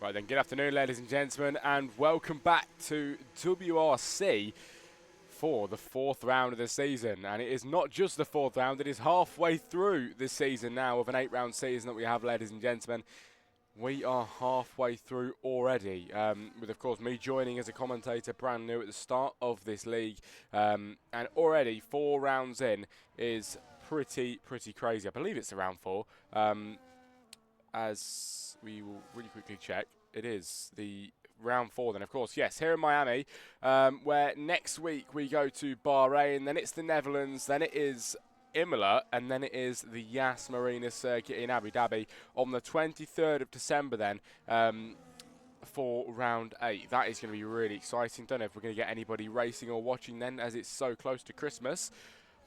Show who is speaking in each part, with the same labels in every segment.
Speaker 1: Right then, good afternoon ladies and gentlemen, and welcome back to WRC for the fourth round of the season. And it is not just the fourth round, it is halfway through this season now of an 8-round season that we have, ladies and gentlemen. We are halfway through already, with of course me joining as a commentator brand new at the start of this league, and already 4 rounds in is pretty crazy. I believe it's around 4. As we will really quickly check, it is the round 4 then, of course. Yes, here in Miami, where next week we go to Bahrain, then it's the Netherlands, then it is Imola, and then it is the Yas Marina circuit in Abu Dhabi on the 23rd of December then, for round 8. That is going to be really exciting. Don't know if we're going to get anybody racing or watching then, as it's so close to Christmas.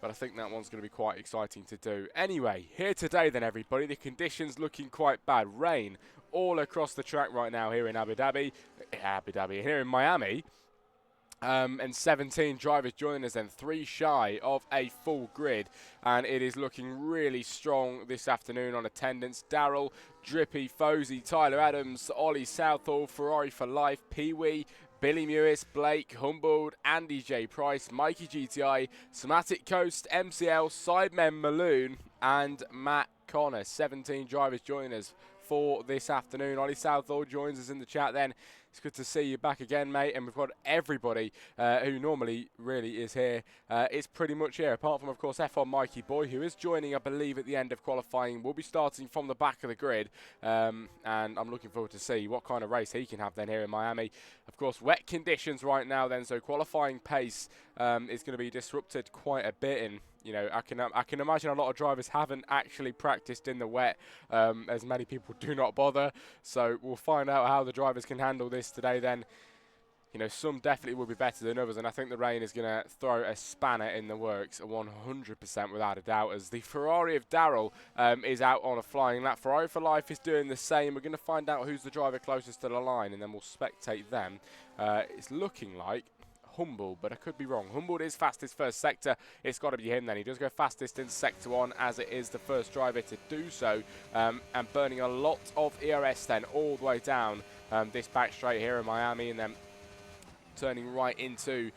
Speaker 1: But I think that one's going to be quite exciting to do. Anyway, here today then, everybody, the conditions looking quite bad. Rain all across the track right now here in Abu Dhabi, here in Miami. And 17 drivers joining us then, 3 shy of a full grid. And it is looking really strong this afternoon on attendance. Darrell, Drippy, Fosey, Tyler Adams, Ollie Southall, Ferrari for Life, Pee-wee, Billy Mewis, Blake, Humboldt, Andy J. Price, Mikey GTI, Somatic Coast, MCL, Sidemen Maloon, and Matt Connor. 17 drivers joining us for this afternoon. Ollie Southall joins us in the chat then. It's good to see you back again, mate. And we've got everybody who normally really is here. It's pretty much here, apart from, of course, F1 Mikey Boy, who is joining, I believe, at the end of qualifying. We'll be starting from the back of the grid. And I'm looking forward to see what kind of race he can have then here in Miami. Of course, wet conditions right now then, so qualifying pace is going to be disrupted quite a bit. And you know, I can imagine a lot of drivers haven't actually practiced in the wet, as many people do not bother. So we'll find out how the drivers can handle this today then. You know, some definitely will be better than others, and I think the rain is going to throw a spanner in the works, 100% without a doubt, as the Ferrari of Darrell is out on a flying lap. Ferrari for Life is doing the same. We're going to find out who's the driver closest to the line, and then we'll spectate them. It's looking like Humboldt, but I could be wrong. Humboldt is fastest first sector. It's got to be him then. He does go fastest in sector 1, as it is the first driver to do so, and burning a lot of ERS then all the way down this back straight here in Miami, and then turning right into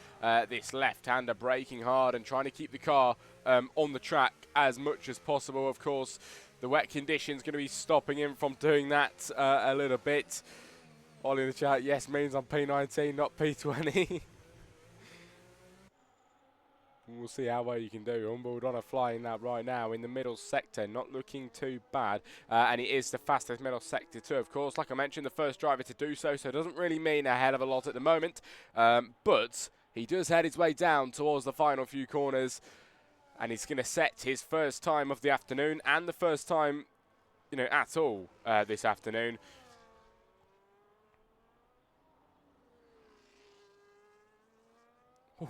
Speaker 1: this left-hander, braking hard and trying to keep the car on the track as much as possible. Of course, the wet conditions going to be stopping him from doing that a little bit. Ollie in the chat, yes, means I'm P19, not P20. We'll see how well you can do. Humboldt on a flying lap right now in the middle sector, not looking too bad. And it is the fastest middle sector too, of course. Like I mentioned, the first driver to do so, so it doesn't really mean a hell of a lot at the moment. But he does head his way down towards the final few corners. And he's going to set his first time of the afternoon, and the first time, you know, at all this afternoon.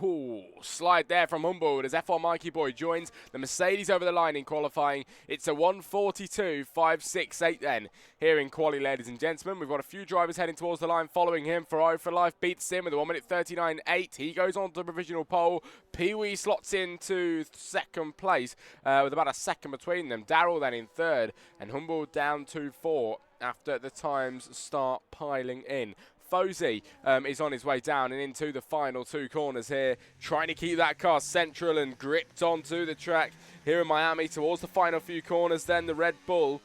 Speaker 1: Ooh, slide there from Humboldt as F1 Mikey Boy joins the Mercedes over the line in qualifying. It's a 1:42.568 then here in quali, ladies and gentlemen. We've got a few drivers heading towards the line following him. Ferrari for Life beats him with a 1:39.8. He goes on to the provisional pole. Pee-wee slots into second place with about a second between them. Darrell then in third, and Humboldt down to 4 after the times start piling in. Fosey is on his way down and into the final 2 corners here, trying to keep that car central and gripped onto the track here in Miami towards the final few corners. Then the Red Bull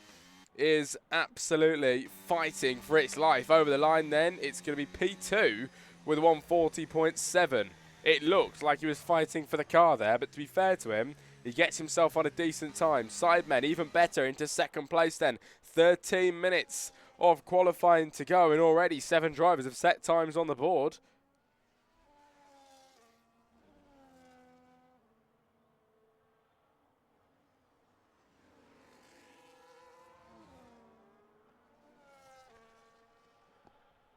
Speaker 1: is absolutely fighting for its life over the line. Then it's going to be P2 with 1:40.7. It looks like he was fighting for the car there, but to be fair to him, he gets himself on a decent time. Sidemen even better into second place then. 13 minutes of qualifying to go, and already 7 drivers have set times on the board.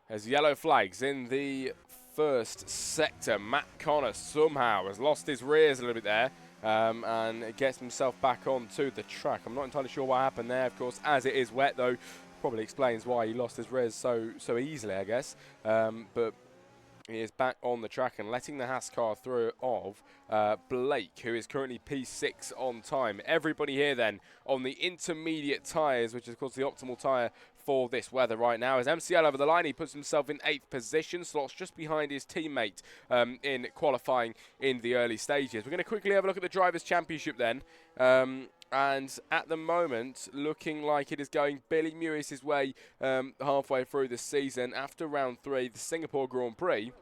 Speaker 1: There's yellow flags in the first sector. Matt Connor somehow has lost his rears a little bit there, and gets himself back onto the track. I'm not entirely sure what happened there, of course, as it is wet though. Probably explains why he lost his res so easily, I guess. But he is back on the track and letting the Haas car through of Blake, who is currently P6 on time. Everybody here then on the intermediate tyres, which is of course the optimal tyre for this weather right now. As MCL over the line, he puts himself in 8th position, slots just behind his teammate in qualifying in the early stages. We're going to quickly have a look at the Drivers' Championship then. And at the moment, looking like it is going Billy Mewis' way halfway through the season. After round 3, the Singapore Grand Prix,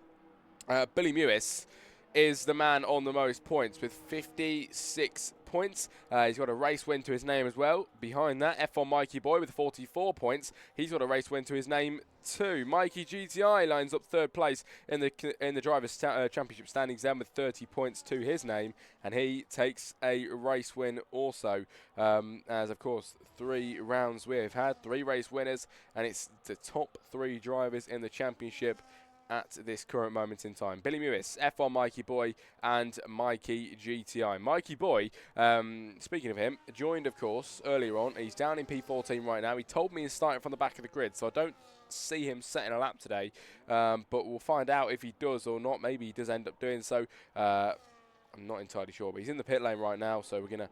Speaker 1: Billy Mewis is the man on the most points with 56 points. He's got a race win to his name as well. Behind that, F1 Mikey Boy with 44 points. He's got a race win to his name too. Mikey GTI lines up 3rd place in the Drivers' Championship standings then with 30 points to his name, and he takes a race win also. As of course 3 rounds we've had, 3 race winners, and it's the top 3 drivers in the championship at this current moment in time. Billy Mewis, F1 Mikey Boy, and Mikey GTI. Mikey Boy, speaking of him, joined, of course, earlier on. He's down in P14 right now. He told me he's starting from the back of the grid, so I don't see him setting a lap today. But we'll find out if he does or not. Maybe he does end up doing so. I'm not entirely sure, but he's in the pit lane right now, so we're going to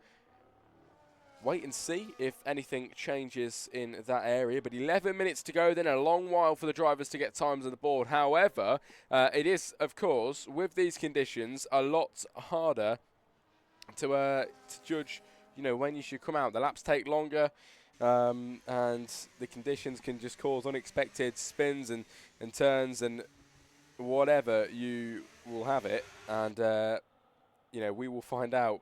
Speaker 1: wait and see if anything changes in that area. But 11 minutes to go, then a long while for the drivers to get times on the board. However, it is, of course, with these conditions, a lot harder to judge, you know, when you should come out. The laps take longer, and the conditions can just cause unexpected spins and turns and whatever you will have it. And, you know, we will find out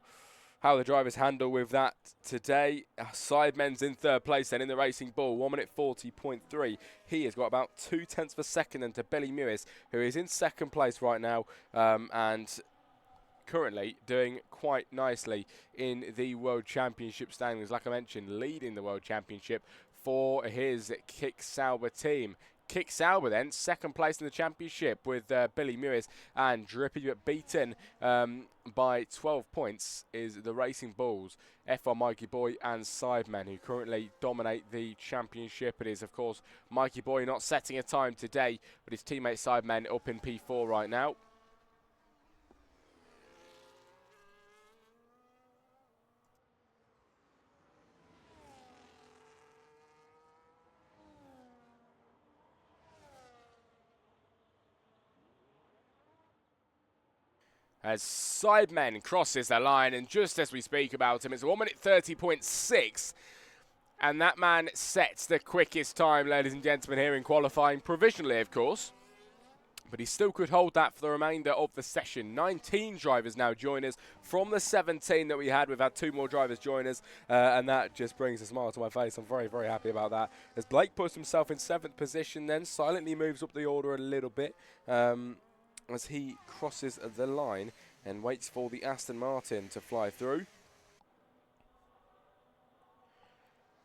Speaker 1: how the drivers handle with that today. Sidemen's in 3rd place then in the Racing Bull, 1 minute 40.3. He has got about 2/10 of a second into Billy Mewis, who is in 2nd place right now, and currently doing quite nicely in the World Championship standings. Like I mentioned, leading the World Championship for his Kick Sauber team. Kick Sauber then, 2nd place in the championship with Billy Mewis and Drippy, but beaten by 12 points is the Racing Bulls, F1 Mikey Boy and Sidemen, who currently dominate the championship. It is, of course, Mikey Boy not setting a time today, but his teammate Sidemen up in P4 right now. As Sidemen crosses the line, and just as we speak about him, it's 1 minute 30.6. And that man sets the quickest time, ladies and gentlemen, here in qualifying, provisionally, of course. But he still could hold that for the remainder of the session. 19 drivers now join us from the 17 that we had. We've had 2 more drivers join us, and that just brings a smile to my face. I'm very, very happy about that. As Blake puts himself in 7th position, then silently moves up the order a little bit. As he crosses the line and waits for the Aston Martin to fly through.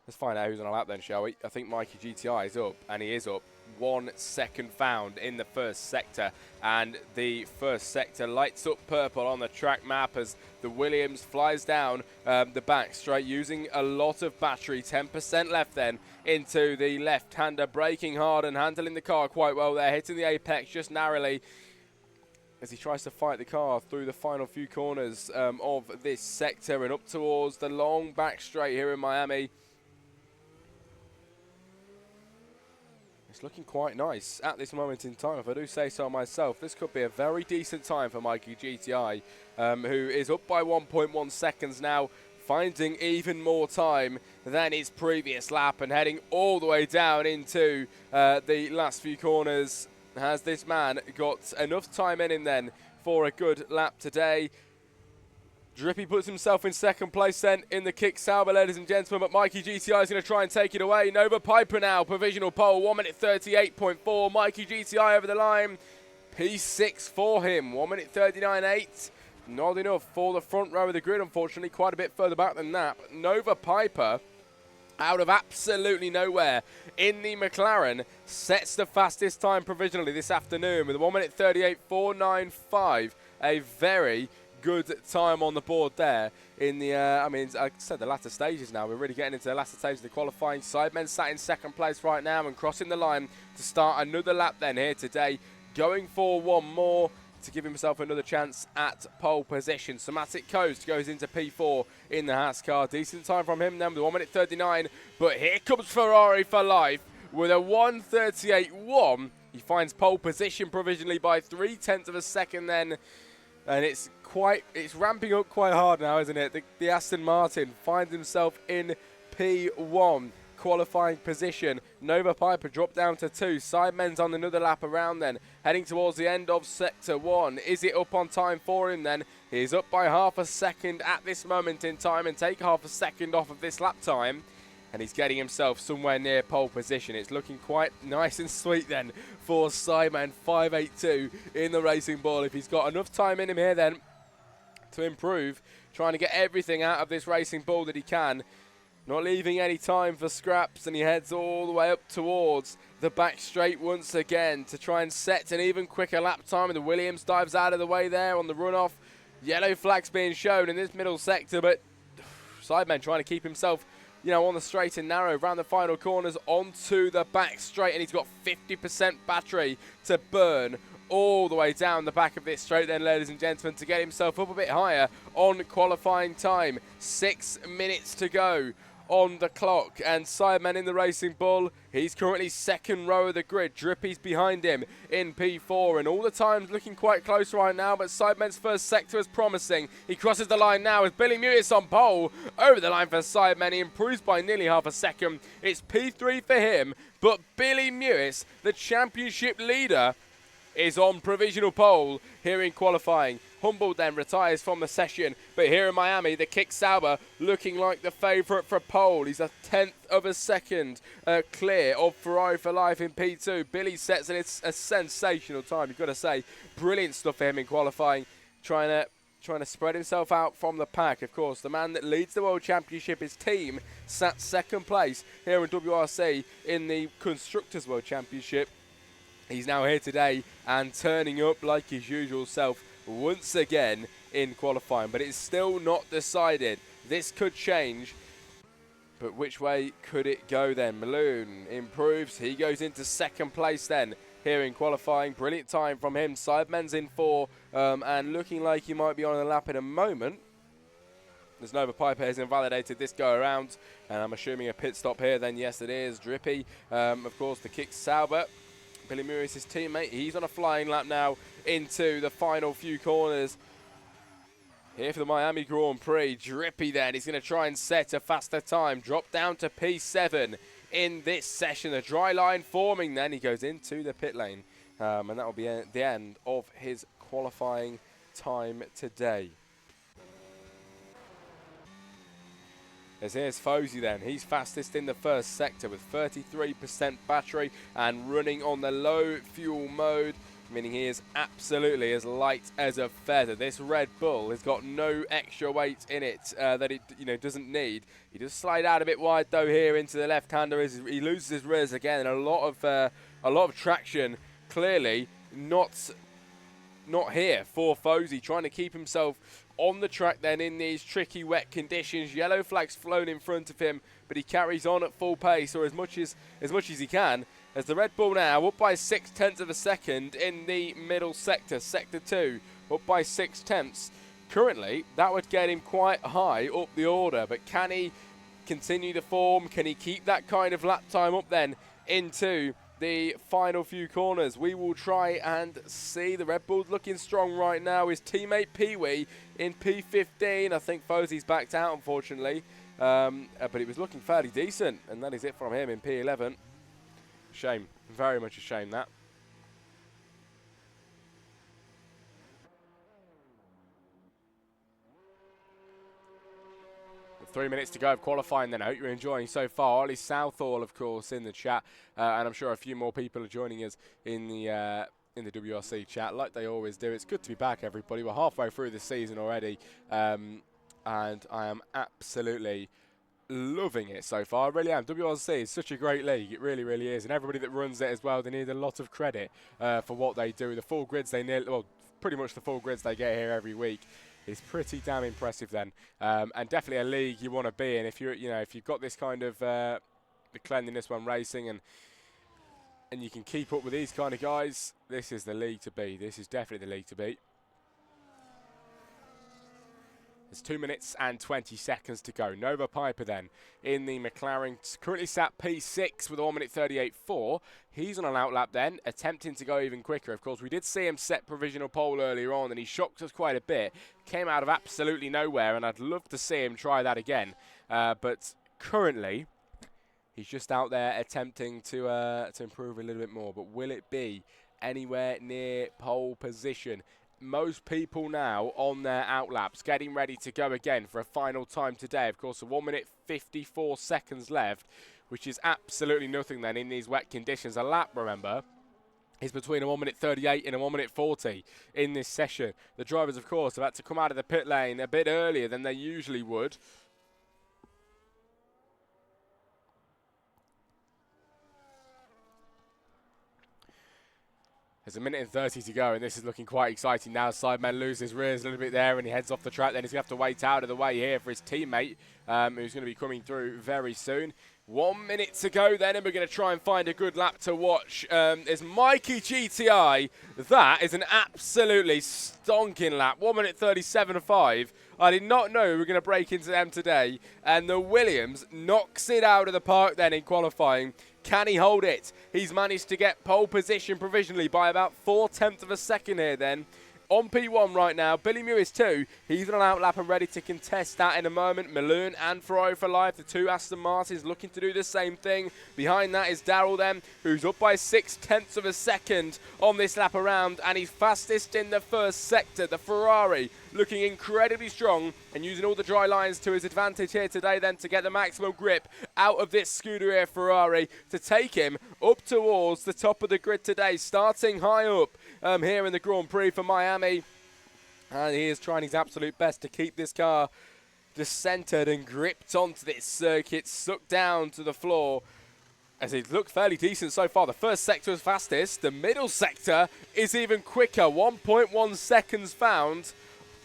Speaker 1: Let's find out who's on a lap then, shall we? I think Mikey GTI is up, and he is up. 1 second found in the 1st sector, and the 1st sector lights up purple on the track map as the Williams flies down the back straight using a lot of battery. 10% left then into the left-hander, braking hard and handling the car quite well there, hitting the apex just narrowly as he tries to fight the car through the final few corners of this sector and up towards the long back straight here in Miami. It's looking quite nice at this moment in time, if I do say so myself. This could be a very decent time for Mikey GTI, who is up by 1.1 seconds now, finding even more time than his previous lap and heading all the way down into the last few corners. Has this man got enough time in him then for a good lap today? Drippy puts himself in 2nd place then in the Kick Sauber, ladies and gentlemen, but Mikey GTI is going to try and take it away. Nova Piper now, provisional pole, 1 minute 38.4. Mikey GTI over the line, P6 for him, 1 minute 39.8. Not enough for the front row of the grid, unfortunately, quite a bit further back than that. But Nova Piper, out of absolutely nowhere in the McLaren, sets the fastest time provisionally this afternoon with a 1 minute 38.495. A very good time on the board there in the, I mean, I said the latter stages now. We're really getting into the latter stages of the qualifying. Sidemen sat in 2nd place right now and crossing the line to start another lap then here today. Going for one more to give himself another chance at pole position. Somatic Coast goes into P4 in the Haas car. Decent time from him then with 1 minute 39. But here comes Ferrari for life. with a 1:38.1. He finds pole position provisionally by 0.3 of a second then. And it's ramping up quite hard now, isn't it? The Aston Martin finds himself in P1 qualifying position. Nova Piper dropped down to 2. Sidemen's on another lap around then, heading towards the end of sector 1. Is it up on time for him then? He's up by half a second at this moment in time, and take half a second off of this lap time. And he's getting himself somewhere near pole position. It's looking quite nice and sweet then for Sideman 582 in the Racing Ball. If he's got enough time in him here then to improve, trying to get everything out of this Racing Ball that he can, not leaving any time for scraps, and he heads all the way up towards the back straight once again to try and set an even quicker lap time. And the Williams dives out of the way there on the runoff. Yellow flags being shown in this middle sector, but Sideman trying to keep himself, you know, on the straight and narrow around the final corners onto the back straight, and he's got 50% battery to burn all the way down the back of this straight then, ladies and gentlemen, to get himself up a bit higher on qualifying time. 6 minutes to go on the clock, and Sideman in the Racing Bull, he's currently second row of the grid. Drippy's behind him in P4, and all the times looking quite close right now, but Sideman's first sector is promising. He crosses the line now as Billy Mewis on pole. Over the line for Sideman, he improves by nearly half a second. It's P3 for him, but Billy Mewis, the championship leader, is on provisional pole here in qualifying. Humboldt then retires from the session, but here in Miami, the Kick Sauber looking like the favourite for pole. He's a 1/10 of a second clear of Ferrari for Life in P2. Billy sets, and it's a sensational time, you've got to say. Brilliant stuff for him in qualifying, trying to spread himself out from the pack. Of course, the man that leads the World Championship, his team, sat second place here in WRC in the Constructors World Championship. He's now here today and turning up like his usual self once again in qualifying, but it's still not decided. This could change, but which way could it go then? Malone improves. He goes into second place then here in qualifying. Brilliant time from him. Sidemen's in 4 and looking like he might be on a lap in a moment. As Nova Piper has invalidated this go around, and I'm assuming a pit stop here then. Yes, it is. Drippy, of course, the Kick Sauber. Billy Mewis, his teammate, he's on a flying lap now into the final few corners. Here for the Miami Grand Prix, Drippy then, he's going to try and set a faster time. Drop down to P7 in this session. The dry line forming then, he goes into the pit lane. And that will be the end of his qualifying time today. As here's Fozy then, he's fastest in the first sector with 33% battery and running on the low fuel mode, meaning he is absolutely as light as a feather. This Red Bull has got no extra weight in it that it doesn't need. He does slide out a bit wide though here into the left-hander as he loses his rears again, and a lot of traction. Clearly not here for Fozy, trying to keep himself on the track then in these tricky wet conditions. Yellow flags flown in front of him, but he carries on at full pace, or as much as he can, as the Red Bull now up by 0.6 of a second in the middle sector, sector 2, up by 0.6. Currently, that would get him quite high up the order, but can he continue the form? Can he keep that kind of lap time up then into the final few corners? We will try and see. The Red Bull's looking strong right now. His teammate Pee-wee in P15. I think Fozy's backed out, unfortunately. But it was looking fairly decent, and that is it from him in P11. Shame. Very much a shame, that. With 3 minutes to go of qualifying then. I hope you're enjoying so far. Ollie Southall, of course, in the chat. And I'm sure a few more people are joining us in the WRC chat, like they always do. It's good to be back, everybody. We're halfway through the season already. And I am absolutely loving it so far. I really am. WRC is such a great league. It really, really is. And everybody that runs it as well, they need a lot of credit for what they do. The full grids pretty much the full grids they get here every week is pretty damn impressive then. And definitely a league you want to be in if you've got this kind of the cleanliness when racing and you can keep up with these kind of guys. This is the league to be. This is definitely the league to be. There's 2 minutes and 20 seconds to go. Nova Piper then in the McLaren, currently sat P6 with a 1 minute 38.4. He's on an outlap then, attempting to go even quicker. Of course, we did see him set provisional pole earlier on, and he shocked us quite a bit. Came out of absolutely nowhere, and I'd love to see him try that again. But currently, he's just out there attempting to improve a little bit more. But will it be anywhere near pole position? Most people now on their outlaps, getting ready to go again for a final time today. Of course, a 1 minute 54 seconds left, which is absolutely nothing then in these wet conditions. A lap, remember, is between a 1 minute 38 and a 1 minute 40 in this session. The drivers, of course, have had to come out of the pit lane a bit earlier than they usually would. There's a minute and 30 to go, and this is looking quite exciting now. Sideman loses his rears a little bit there, and he heads off the track. Then he's going to have to wait out of the way here for his teammate, who's going to be coming through very soon. 1 minute to go then, and we're going to try and find a good lap to watch. There's Mikey GTI. That is an absolutely stonking lap. 1 minute 37.5. I did not know we were going to break into them today. And the Williams knocks it out of the park then in qualifying. Can he hold it? He's managed to get pole position provisionally by about 4/10 of a second here then. On P1 right now, Billy Mewis too. He's on an outlap and ready to contest that in a moment. Malone and Ferrari for life, the two Aston Martins looking to do the same thing. Behind that is Darrell then, who's up by 6/10 of a second on this lap around, and he's fastest in the first sector. The Ferrari looking incredibly strong and using all the dry lines to his advantage here today then to get the maximum grip out of this Scuderia Ferrari to take him up towards the top of the grid today, starting high up here in the Grand Prix for Miami. And he is trying his absolute best to keep this car just centered and gripped onto this circuit, sucked down to the floor. As it looked fairly decent so far. The first sector is fastest. The middle sector is even quicker. 1.1 seconds found.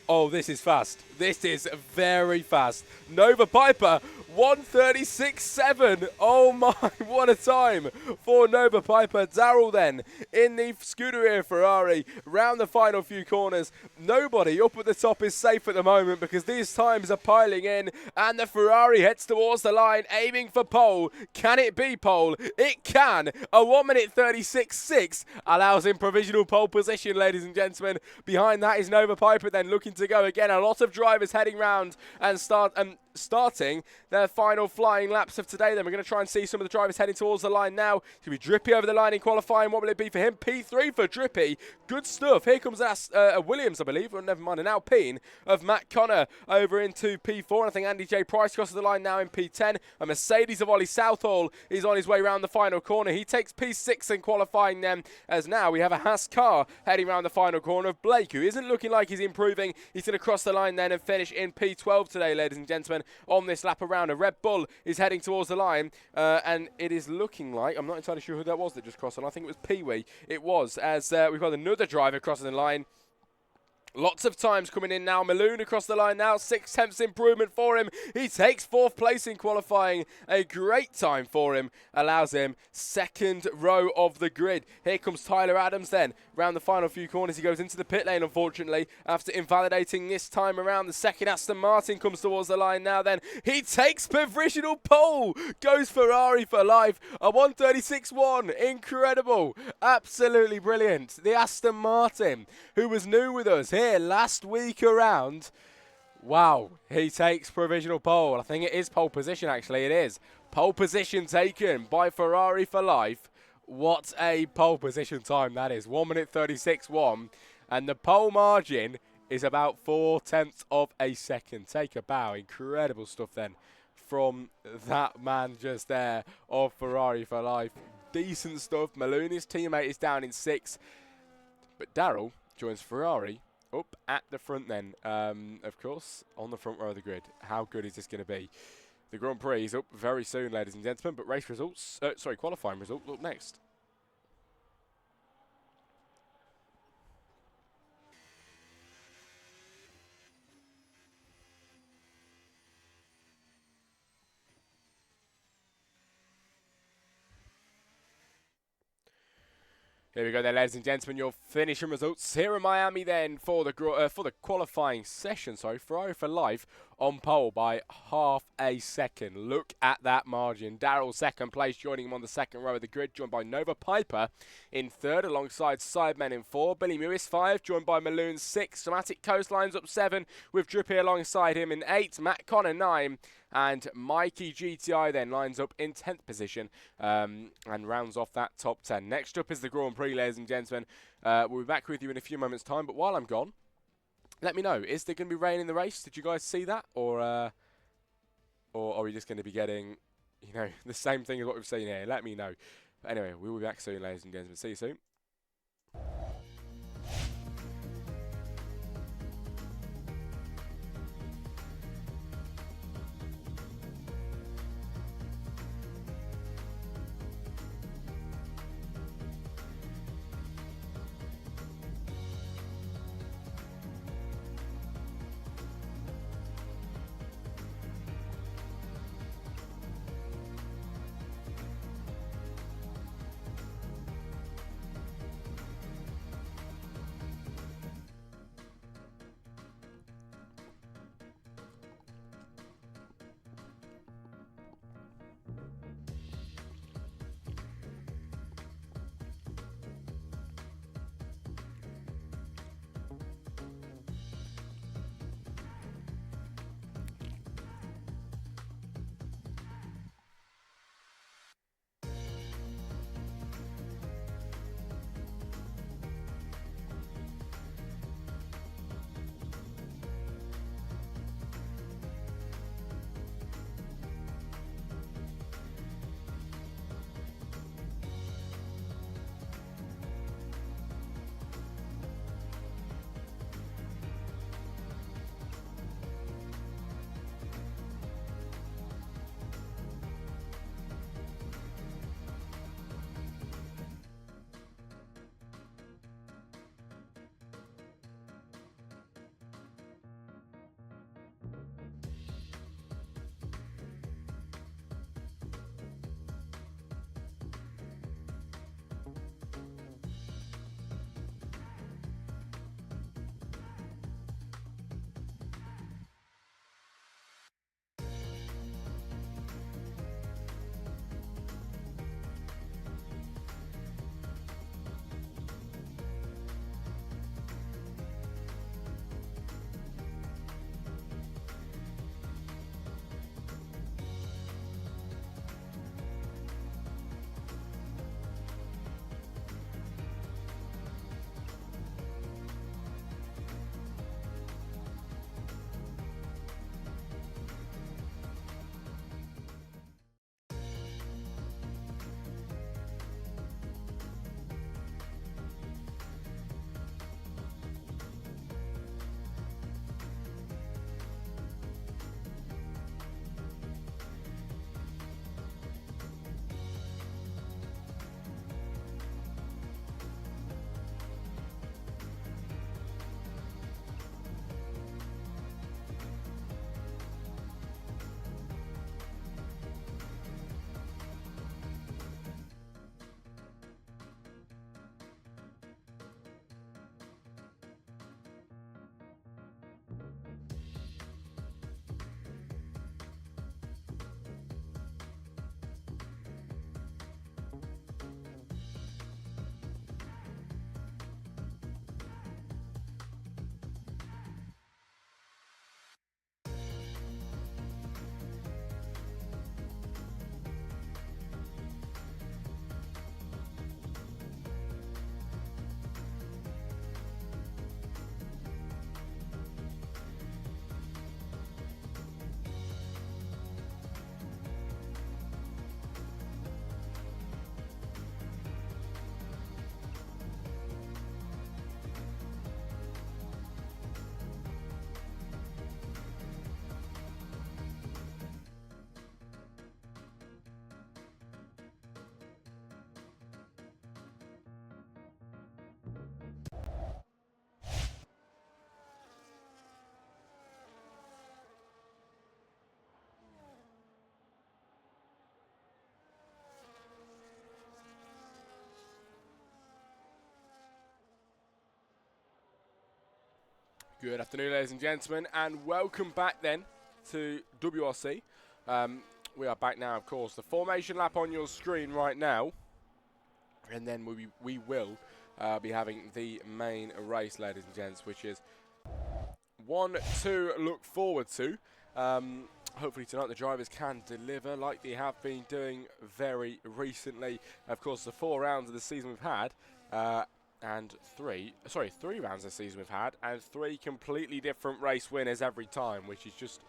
Speaker 1: Oh, this is fast. This is very fast. Nova Piper, 1:36.7. Oh my, what a time for Nova Piper. Darrell then in the Scuderia Ferrari round the final few corners. Nobody up at the top is safe at the moment because these times are piling in, and the Ferrari heads towards the line aiming for pole. Can it be pole? It can. A 1 minute 36.6 allows him provisional pole position, ladies and gentlemen. Behind that is Nova Piper then looking to go again. A lot of drivers heading round and starting their final flying laps of today. Then we're going to try and see some of the drivers heading towards the line now. It's going to be Drippy over the line in qualifying. What will it be for him? P3 for Drippy. Good stuff. Here comes a Williams, I believe, or never mind, an Alpine of Matt Connor over into P4. And I think Andy J. Price crosses the line now in P10. A Mercedes of Ollie Southall is on his way round the final corner. He takes P6 in qualifying then, as now we have a Haas car heading round the final corner of Blake, who isn't looking like he's improving. He's going to cross the line then and finish in P12 today, ladies and gentlemen, on this lap around. A Red Bull is heading towards the line, and it is looking like, I'm not entirely sure who that was that just crossed on. I think it was Pee-wee. It was, as we've got another driver crossing the line. Lots of times coming in now. Malone across the line now. 6/10 improvement for him. He takes 4th place in qualifying. A great time for him. Allows him 2nd row of the grid. Here comes Tyler Adams then. Round the final few corners. He goes into the pit lane, unfortunately, after invalidating this time around. The second Aston Martin comes towards the line now then. He takes provisional pole. Goes Ferrari for life. A 1:36.1. Incredible. Absolutely brilliant. The Aston Martin, who was new with us here last week around. Wow, he takes provisional pole. I think it is pole position, actually. It is. Pole position taken by Ferrari for life. What a pole position time that is. 1 minute 36.1. And the pole margin is about 4/10 of a second. Take a bow. Incredible stuff then from that man just there of Ferrari for life. Decent stuff. Malone, his teammate, is down in 6th. But Darrell joins Ferrari up at the front then, of course, on the front row of the grid. How good is this going to be? The Grand Prix is up very soon, ladies and gentlemen, but race results, qualifying results up next. Here we go then, ladies and gentlemen, your finishing results here in Miami then for the qualifying session. So Ferrari for life on pole by half a second. Look at that margin. Darrell second place, joining him on the second row of the grid, joined by Nova Piper in third, alongside Sidemen in four. Billy Lewis 5, joined by Maloon 6. Dramatic Coastlines up 7, with Drippy alongside him in 8. Matt Connor 9. And Mikey GTI then lines up in 10th position and rounds off that top 10. Next up is the Grand Prix, ladies and gentlemen. We'll be back with you in a few moments' time. But while I'm gone, let me know, is there going to be rain in the race? Did you guys see that? Or are we just going to be getting, you know, the same thing as what we've seen here? Let me know. But anyway, we'll be back soon, ladies and gentlemen. See you soon. Good afternoon, ladies and gentlemen, and welcome back then to WRC. We are back now, of course. The formation lap on your screen right now, and then we will be having the main race, ladies and gents, which is one to look forward to. Hopefully tonight the drivers can deliver like they have been doing very recently. Of course, the 4 rounds of the season we've had, and 3 rounds of the season we've had, and 3 completely different race winners every time, which is just,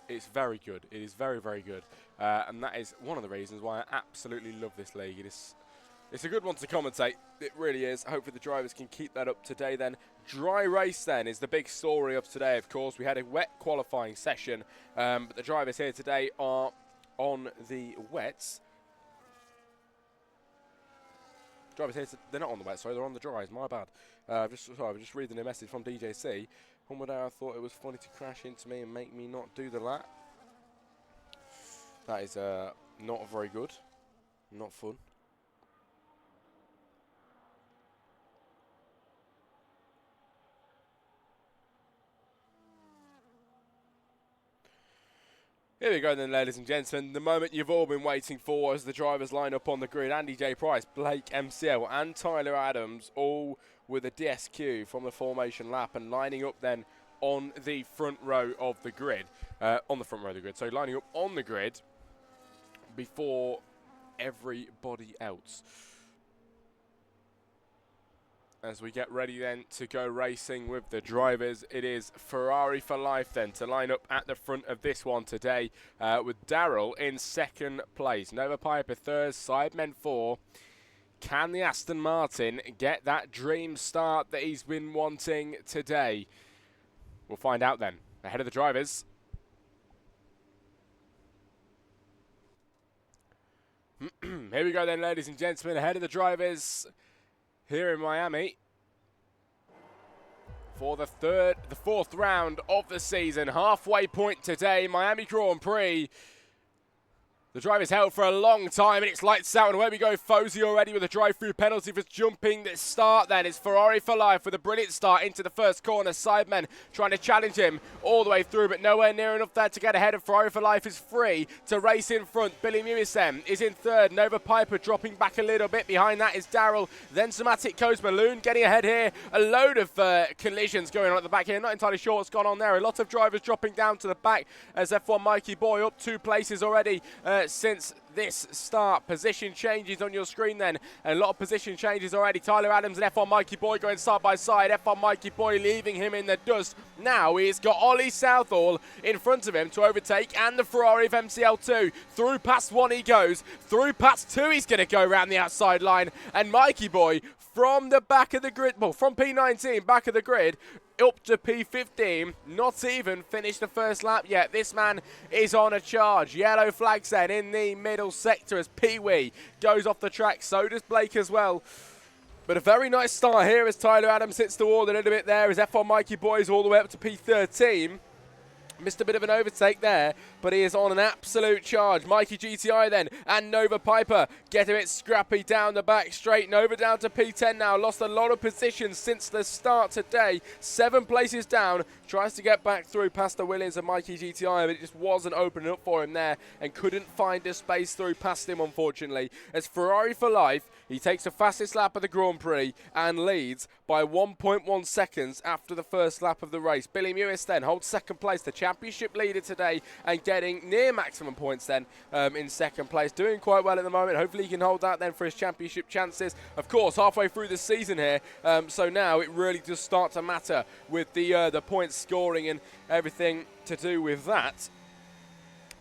Speaker 1: it's very good. It is very, very good. And that is one of the reasons why I absolutely love this league. It's a good one to commentate. It really is. Hopefully the drivers can keep that up today then. Dry race then is the big story of today, of course. We had a wet qualifying session, but the drivers here today are on the wets. Drivers here, they're not on the wet, sorry, they're on the dries, my bad. I was just reading a message from DJC. One day I thought it was funny to crash into me and make me not do the lap. That is not very good, not fun. Here we go then, ladies and gentlemen, the moment you've all been waiting for as the drivers line up on the grid. Andy J. Price, Blake MCL and Tyler Adams, all with a DSQ from the formation lap and lining up then on the front row of the grid. So lining up on the grid before everybody else. As we get ready then to go racing with the drivers, it is Ferrari for life then to line up at the front of this one today with Darrell in 2nd place. Nova Piper 3rd, Sidemen 4. Can the Aston Martin get that dream start that he's been wanting today? We'll find out then. Ahead of the drivers. Here we go then, ladies and gentlemen. Ahead of the drivers here in Miami for the 4th round of the season. Halfway point today, Miami Grand Prix. The driver's held for a long time, and it's lights out, and away we go. Fozy already with a drive-through penalty for jumping the start then. It's Ferrari for life with a brilliant start into the first corner. Sidemen trying to challenge him all the way through, but nowhere near enough there to get ahead of Ferrari for life is free to race in front. Billy Mewison is in 3rd. Nova Piper dropping back a little bit. Behind that is Darrell. Then Somatic Coast Malone getting ahead here. A load of collisions going on at the back here. Not entirely sure what's gone on there. A lot of drivers dropping down to the back as F1 Mikey Boy up 2 places already since this start. Position changes on your screen then, and a lot of position changes already. Tyler Adams and F1 Mikey Boy going side by side. F1 Mikey Boy leaving him in the dust. Now he's got Ollie Southall in front of him to overtake, and the Ferrari of MCL2. Through past 1 he goes, through past 2 he's going to go around the outside line, and Mikey Boy from the back of the grid, well, from P19 back of the grid up to P15, not even finished the first lap yet. This man is on a charge. Yellow flags then in the middle sector as Pee-wee goes off the track. So does Blake as well. But a very nice start here as Tyler Adams hits the wall a little bit there as F1 Mikey Boys all the way up to P13. Missed a bit of an overtake there, but he is on an absolute charge. Mikey GTI then, and Nova Piper get a bit scrappy down the back straight. Nova down to P10 now, lost a lot of positions since the start today. 7 places down, tries to get back through past the Williams and Mikey GTI, but it just wasn't opening up for him there and couldn't find a space through past him, unfortunately. As Ferrari for life, he takes the fastest lap of the Grand Prix and leads by 1.1 seconds after the first lap of the race. Billy Mewis then holds 2nd place, the championship leader today, and getting near maximum points then in 2nd place. Doing quite well at the moment. Hopefully he can hold that then for his championship chances. Of course, halfway through the season here, so now it really does start to matter with the points scoring and everything to do with that.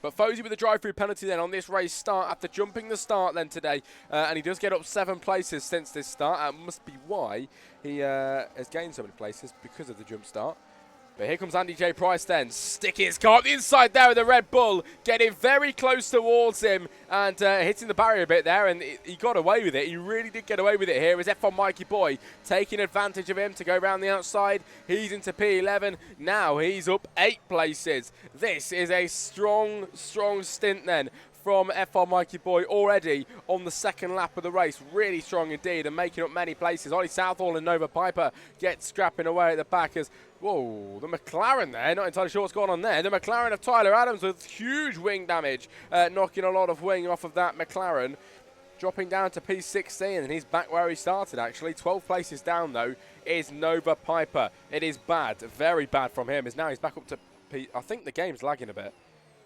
Speaker 1: But Fozy with a drive-through penalty then on this race start after jumping the start then today. And he does get up 7 places since this start. That must be why he has gained so many places, because of the jump start. But here comes Andy J. Price then. Sticking his car up the inside there with the Red Bull. Getting very close towards him and hitting the barrier a bit there. And he got away with it. He really did get away with it here. Is F1 Mikey Boy taking advantage of him to go around the outside. He's into P11. Now he's up 8 places. This is a strong, strong stint then from F1 Mikey Boy already on the second lap of the race. Really strong indeed and making up many places. Ollie Southall and Nova Piper get scrapping away at the back as, whoa, the McLaren there, not entirely sure what's going on there. The McLaren of Tyler Adams with huge wing damage, knocking a lot of wing off of that McLaren. Dropping down to P16, and he's back where he started, actually. 12 places down, though, is Nova Piper. It is bad, very bad from him. Now he's back up to P... I think the game's lagging a bit.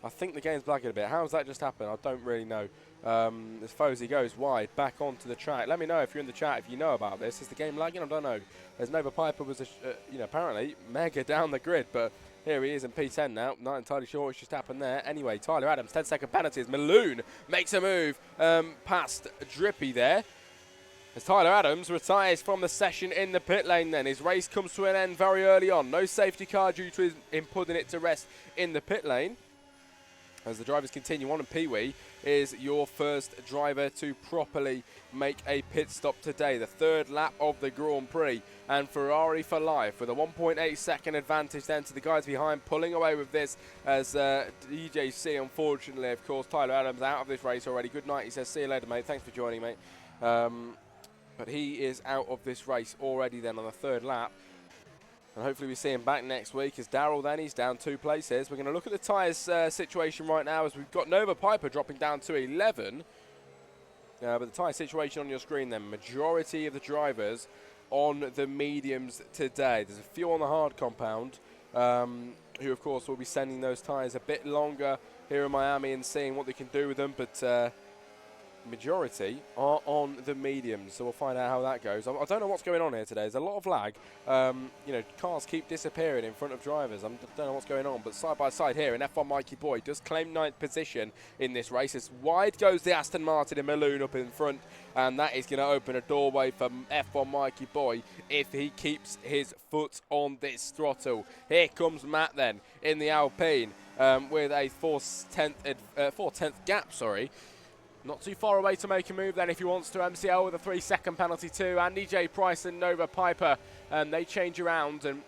Speaker 1: How has that just happened? I don't really know. As Fozy goes wide, back onto the track. Let me know if you're in the chat if you know about this. Is the game lagging? I don't know. As Nova Piper was, apparently mega down the grid, but... Here he is in P10 now. Not entirely sure what's just happened there. Anyway, Tyler Adams, 10-second penalties. Maloon makes a move past Drippy there. As Tyler Adams retires from the session in the pit lane then. His race comes to an end very early on. No safety car due to him putting it to rest in the pit lane. As the drivers continue on, and Pee-wee is your first driver to properly make a pit stop today. The third lap of the Grand Prix, and Ferrari for life with a 1.8 second advantage then to the guys behind, pulling away with this as DJC, unfortunately, of course, Tyler Adams out of this race already. Good night, he says. See you later, mate. Thanks for joining, mate. But he is out of this race already then on the third lap. And hopefully we see him back next week. As Darrell then, he's down 2 places. We're going to look at the tyres situation right now as we've got Nova Piper dropping down to 11. But the tyre situation on your screen then, majority of the drivers on the mediums today. There's a few on the hard compound who, of course, will be sending those tyres a bit longer here in Miami and seeing what they can do with them. But majority are on the mediums, so we'll find out how that goes. I don't know what's going on here today. There's a lot of lag. Cars keep disappearing in front of drivers. I don't know what's going on, but side by side here, and F1 Mikey Boy does claim 9th position in this race. As wide goes the Aston Martin and Maloon up in front, and that is going to open a doorway for F1 Mikey Boy if he keeps his foot on this throttle. Here comes Matt then in the Alpine with a 4/10 gap, Not too far away to make a move then if he wants to. MCL with a 3-second penalty too. Andy J. Price and Nova Piper, they change around, and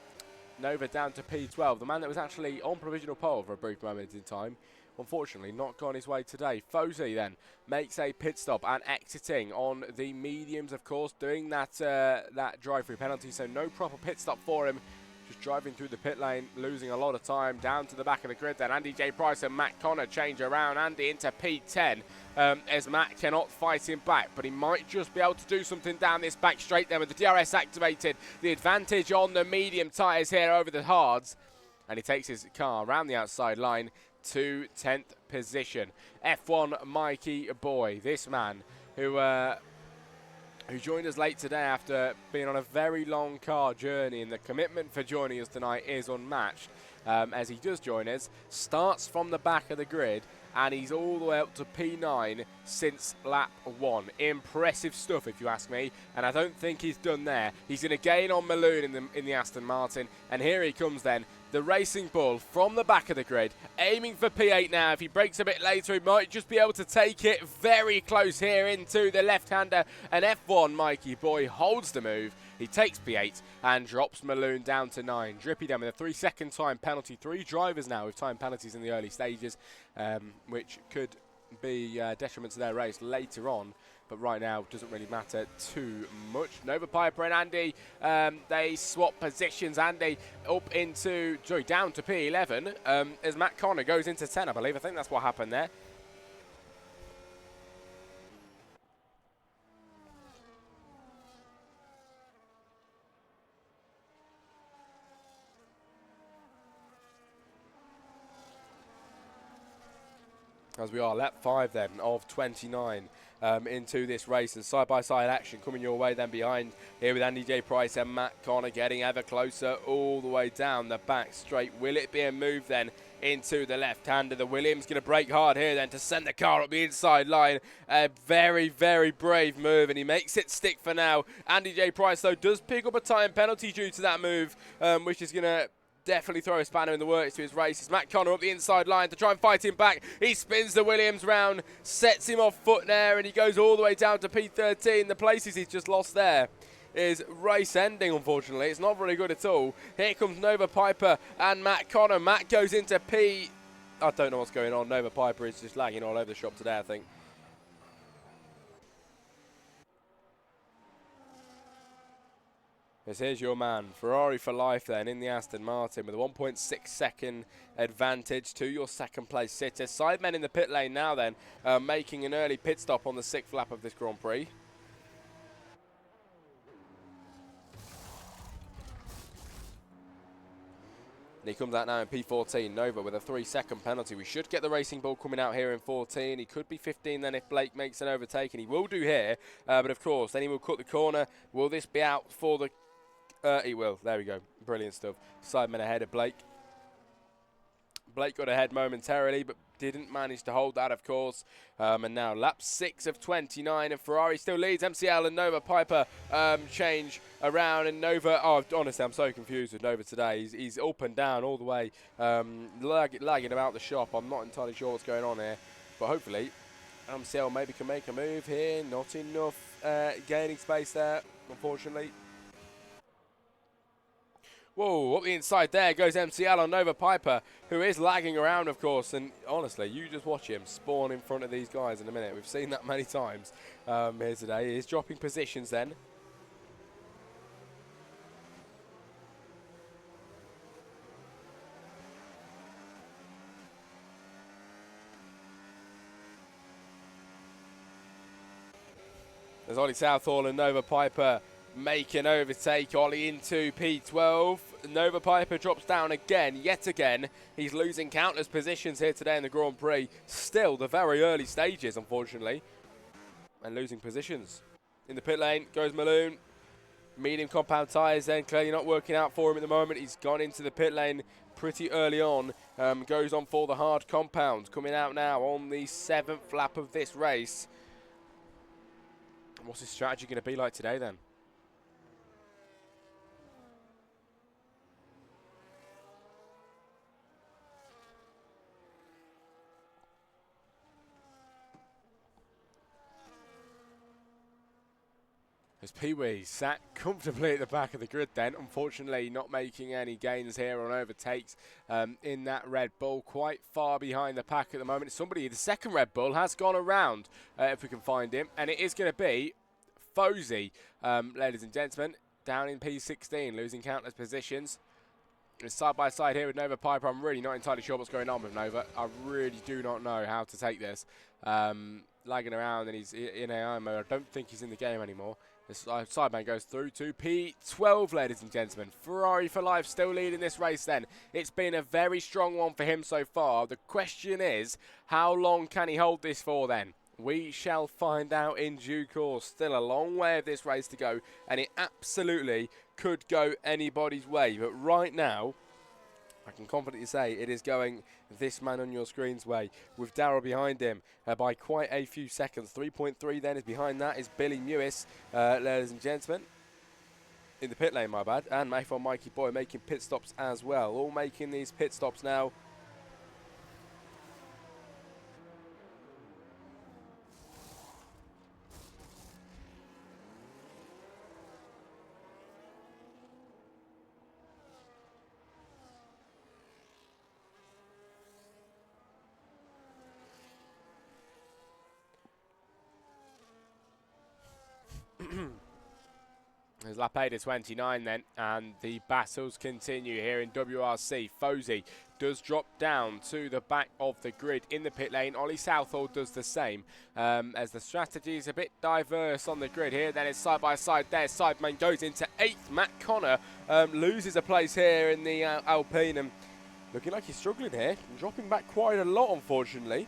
Speaker 1: Nova down to P12. The man that was actually on provisional pole for a brief moment in time, unfortunately not gone his way today. Fozy then makes a pit stop and exiting on the mediums, of course, doing that drive-through penalty, so no proper pit stop for him. Just driving through the pit lane, losing a lot of time, down to the back of the grid then. Andy J. Price and Matt Connor change around. Andy into P10 as Matt cannot fight him back, but he might just be able to do something down this back straight then with the DRS activated. The advantage on the medium tyres here over the hards, and he takes his car around the outside line to 10th position. F1 Mikey Boy, this man who joined us late today after being on a very long car journey, and the commitment for joining us tonight is unmatched. As he does join us, starts from the back of the grid, and he's all the way up to P9 since lap 1. Impressive stuff, if you ask me, and I don't think he's done there. He's going to gain on Maloon in the Aston Martin, and here he comes then. The Racing Bull from the back of the grid, aiming for P8 now. If he breaks a bit later, he might just be able to take it very close here into the left-hander. And F1 Mikey Boy holds the move. He takes P8 and drops Maloon down to 9. Drippy down with a 3-second time penalty. 3 drivers now with time penalties in the early stages, which could be detriment to their race later on. But right now, doesn't really matter too much. Nova Piper and Andy, they swap positions. Andy down to P11 as Matt Connor goes into 10, I believe. I think that's what happened there. As we are lap 5 then of 29 into this race, and side-by-side action coming your way then behind here with Andy J. Price and Matt Connor getting ever closer all the way down the back straight. Will it be a move then into the left-hander? The Williams going to brake hard here then to send the car up the inside line. A very, very brave move, and he makes it stick for now. Andy J. Price, though, does pick up a time penalty due to that move, which is going to definitely throw a spanner in the works to his race. It's Matt Connor up the inside line to try and fight him back. He spins the Williams round, sets him off foot there, and he goes all the way down to P13. The places he's just lost there is race ending, unfortunately. It's not very good at all. Here comes Nova Piper and Matt Connor. Matt goes into
Speaker 2: I don't know what's going on. Nova Piper is just lagging all over the shop today, I think. This is your man, Ferrari for life then in the Aston Martin with a 1.6 second advantage to your second place sitter. Sidemen in the pit lane now then, making an early pit stop on the 6th lap of this Grand Prix. And he comes out now in P14, Nova with a 3-second penalty. We should get the racing ball coming out here in 14. He could be 15 then if Blake makes an overtake, and he will do here. But of course, then he will cut the corner. Will this be out for the... he will. There we go. Brilliant stuff. Sidemen ahead of Blake. Blake got ahead momentarily, but didn't manage to hold that, of course. And now lap 6 of 29, and Ferrari still leads. MCL and Nova Piper change around, and Nova... Oh, honestly, I'm so confused with Nova today. He's up and down all the way, lagging about the shop. I'm not entirely sure what's going on here, but hopefully MCL maybe can make a move here. Not enough gaining space there, unfortunately. Whoa, up the inside there goes MCL on Nova Piper, who is lagging around, of course. And honestly, you just watch him spawn in front of these guys in a minute. We've seen that many times here today. He's dropping positions then. There's Ollie Southall and Nova Piper make an overtake. Ollie into P12. Nova Piper drops down again, yet again. He's losing countless positions here today in the Grand Prix. Still the very early stages, unfortunately. And losing positions. In the pit lane goes Malone. Medium compound tyres then clearly not working out for him at the moment. He's gone into the pit lane pretty early on. Goes on for the hard compound. Coming out now on the 7th lap of this race. What's his strategy going to be like today then? As Pee-wee sat comfortably at the back of the grid then, unfortunately not making any gains here on overtakes in that Red Bull, quite far behind the pack at the moment. Somebody, the second Red Bull has gone around, if we can find him, and it is going to be Fozy, ladies and gentlemen, down in P16, losing countless positions. Side by side here with Nova Piper. I'm really not entirely sure what's going on with Nova. I really do not know how to take this. Lagging around, and he's in AI mode. I don't think he's in the game anymore. This sideman goes through to P12, ladies and gentlemen. Ferrari for life still leading this race then. It's been a very strong one for him so far. The question is, how long can he hold this for then? We shall find out in due course. Still a long way of this race to go, and it absolutely could go anybody's way. But right now, I can confidently say it is going this man on your screen's way, with Darrell behind him by quite a few seconds. 3.3 then is behind that is Billy Mewis, ladies and gentlemen. In the pit lane, my bad. And Mayfon Mikey Boy making pit stops as well. All making these pit stops now. There's lap 8 of 29 then, and the battles continue here in WRC. Fozy does drop down to the back of the grid in the pit lane. Ollie Southall does the same, as the strategy is a bit diverse on the grid here. Then it's side by side there. Sideman goes into 8th. Matt Connor loses a place here in the Alpine, and looking like he's struggling here, dropping back quite a lot, unfortunately.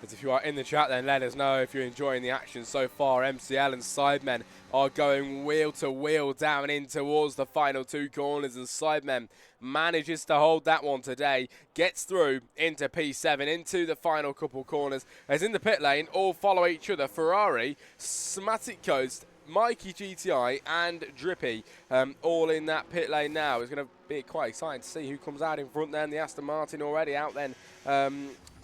Speaker 2: But if you are in the chat, then let us know if you're enjoying the action so far. MCL and Sidemen are going wheel to wheel down in towards the final 2 corners, and Sidemen manages to hold that one today, gets through into P7, into the final couple corners. As in the pit lane, all follow each other. Ferrari, Smatic Coast, Mikey GTI and Drippy all in that pit lane now. It's going to be quite exciting to see who comes out in front then. The Aston Martin already out then,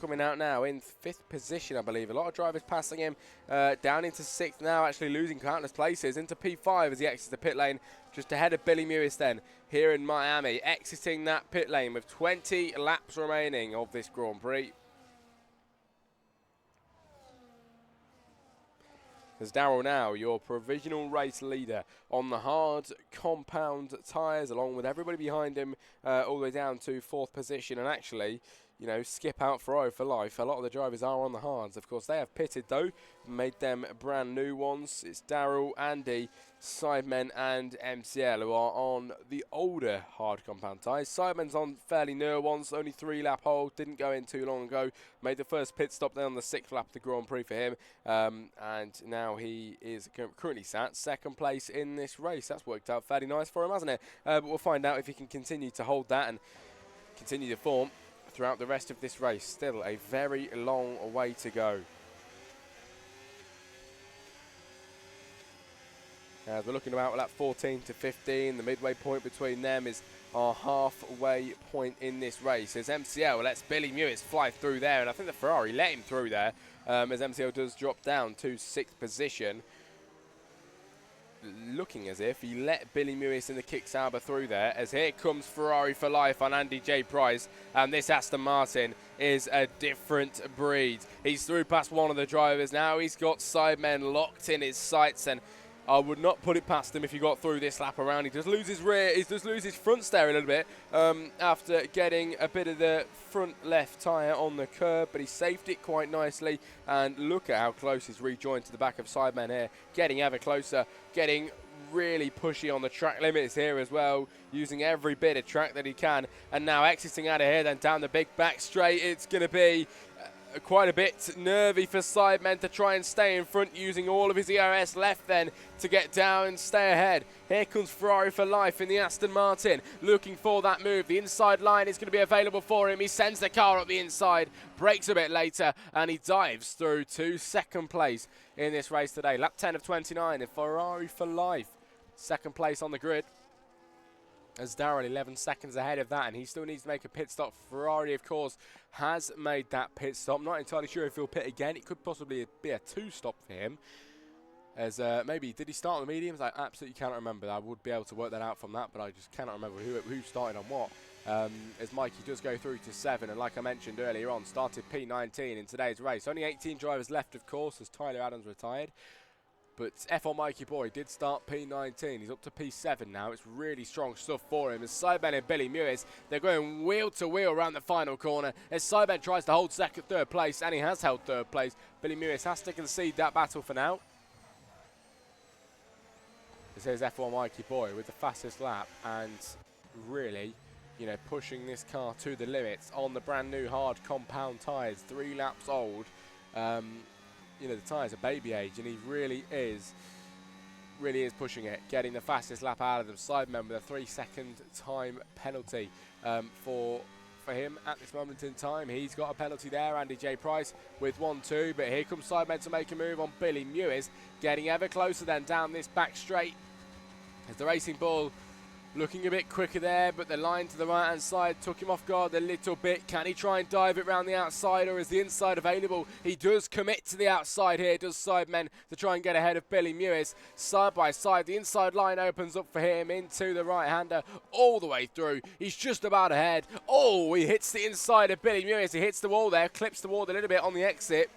Speaker 2: coming out now in 5th position, I believe. A lot of drivers passing him down into 6th now, actually losing countless places into P5 as he exits the pit lane, just ahead of Billy Mewis then here in Miami, exiting that pit lane with 20 laps remaining of this Grand Prix. As Darrell now, your provisional race leader on the hard compound tyres, along with everybody behind him all the way down to 4th position. And actually, you know, skip out Ferrari for life. A lot of the drivers are on the hards. Of course, they have pitted, though, made them brand new ones. It's Darrell, Andy, Sidemen and MCL who are on the older hard compound tyres. Sidemen's on fairly newer ones, only 3-lap hold, didn't go in too long ago. Made the first pit stop there on the 6th lap of the Grand Prix for him. And now he is currently sat 2nd place in this race. That's worked out fairly nice for him, hasn't it? But we'll find out if he can continue to hold that and continue the form throughout the rest of this race. Still a very long way to go. As we're looking about lap 14 to 15, the midway point between them is our halfway point in this race. As MCL lets Billy Mewis fly through there, and I think the Ferrari let him through there, as MCL does drop down to 6th position. Looking as if he let Billy Mewis and the Kick Sauber through there, as here comes Ferrari for life on Andy J. Price, and this Aston Martin is a different breed. He's through past one of the drivers now. He's got Sidemen locked in his sights, and I would not put it past him if he got through this lap around. He does lose his rear, he does lose his front stay a little bit after getting a bit of the front left tyre on the curb, but he saved it quite nicely. And look at how close he's rejoined to the back of Sidemen here, getting ever closer, getting really pushy on the track limits here as well, using every bit of track that he can. And now exiting out of here, then down the big back straight, it's going to be quite a bit nervy for Sidemen to try and stay in front, using all of his ERS left then to get down and stay ahead. Here comes Ferrari for life in the Aston Martin, looking for that move. The inside line is going to be available for him. He sends the car up the inside, brakes a bit later, and he dives through to 2nd place in this race today. Lap 10 of 29, and Ferrari for life. 2nd place on the grid. As Darrell 11 seconds ahead of that, and he still needs to make a pit stop. Ferrari, of course, has made that pit stop. Not entirely sure if he'll pit again. It could possibly be a 2-stop for him. As maybe, did he start on the mediums? I absolutely cannot remember. I would be able to work that out from that, but I just cannot remember who started on what. As Mikey does go through to 7, and like I mentioned earlier on, started P19 in today's race. Only 18 drivers left, of course, as Tyler Adams retired. But F1 Mikey Boy did start P19. He's up to P7 now. It's really strong stuff for him. As Sidemen and Billy Mewis, they're going wheel to wheel around the final corner. As Sidemen tries to hold 3rd place, and he has held 3rd place. Billy Mewis has to concede that battle for now. This is F1 Mikey Boy with the fastest lap, and really, you know, pushing this car to the limits on the brand new hard compound tyres, 3 laps old. You know, the tyres are baby age, and he really is pushing it, getting the fastest lap out of them. Sidemen with a 3-second time penalty for him at this moment in time. He's got a penalty there, Andy J. Price with 1-2, but here comes Sidemen to make a move on Billy Mewis, getting ever closer then down this back straight. As the Racing Bull looking a bit quicker there, but the line to the right-hand side took him off guard a little bit. Can he try and dive it round the outside, or is the inside available? He does commit to the outside here, does Sidemen, to try and get ahead of Billy Mewis. Side by side, the inside line opens up for him into the right-hander all the way through. He's just about ahead. Oh, he hits the inside of Billy Mewis. He hits the wall there, clips the wall a little bit on the exit.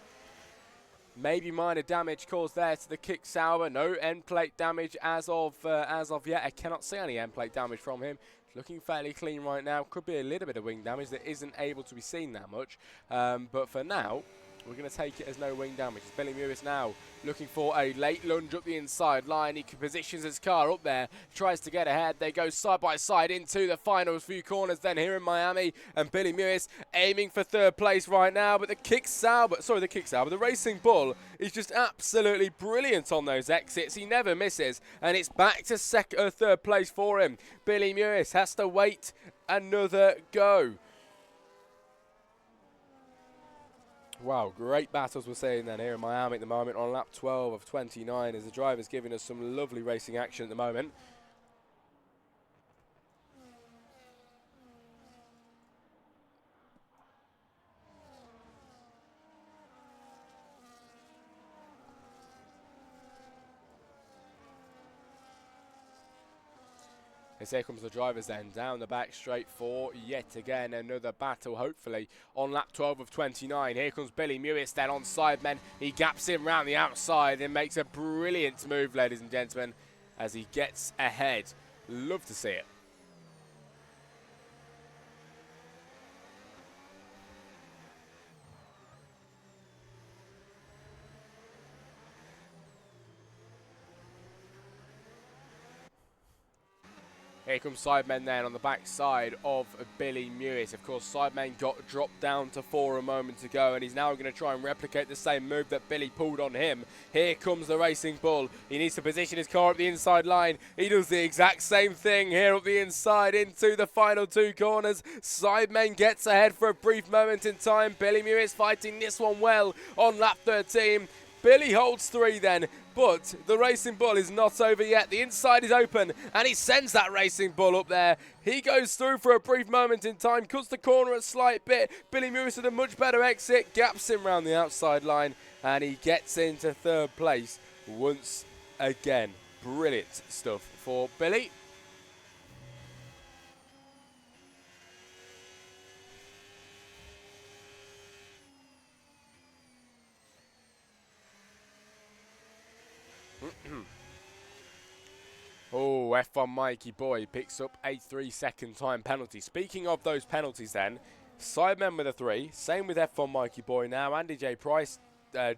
Speaker 2: Maybe minor damage caused there to the Kick Sauber. No end plate damage as of yet. I cannot see any end plate damage from him. Looking fairly clean right now. Could be a little bit of wing damage that isn't able to be seen that much. But for now, we're going to take it as no wing damage. It's Billy Mewis now looking for a late lunge up the inside line. He positions his car up there, tries to get ahead. They go side by side into the final few corners then here in Miami. And Billy Mewis aiming for 3rd place right now. But the Racing Bull is just absolutely brilliant on those exits. He never misses. And it's back to 3rd place for him. Billy Mewis has to wait another go. Wow, great battles we're seeing then here in Miami at the moment on lap 12 of 29 as the driver's giving us some lovely racing action at the moment. As here comes the drivers then, down the back straight for yet again another battle, hopefully, on lap 12 of 29. Here comes Billy Mewis then on sidemen. He gaps in round the outside and makes a brilliant move, ladies and gentlemen, as he gets ahead. Love to see it. Here comes Sidemen then on the back side of Billy Mewis. Of course, Sidemen got dropped down to 4 a moment ago, and he's now going to try and replicate the same move that Billy pulled on him. Here comes the Racing Bull. He needs to position his car up the inside line. He does the exact same thing here up the inside into the final 2 corners. Sidemen gets ahead for a brief moment in time. Billy Mewis fighting this one well on lap 13. Billy holds 3 then, but the Racing Bull is not over yet. The inside is open, and he sends that Racing Bull up there. He goes through for a brief moment in time, cuts the corner a slight bit. Billy Mewis with a much better exit, gaps him round the outside line, and he gets into 3rd place once again. Brilliant stuff for Billy. Oh, F1 Mikey Boy picks up a 3-second time penalty. Speaking of those penalties then, Sidemen with a 3, same with F1 Mikey Boy now, Andy J. Price,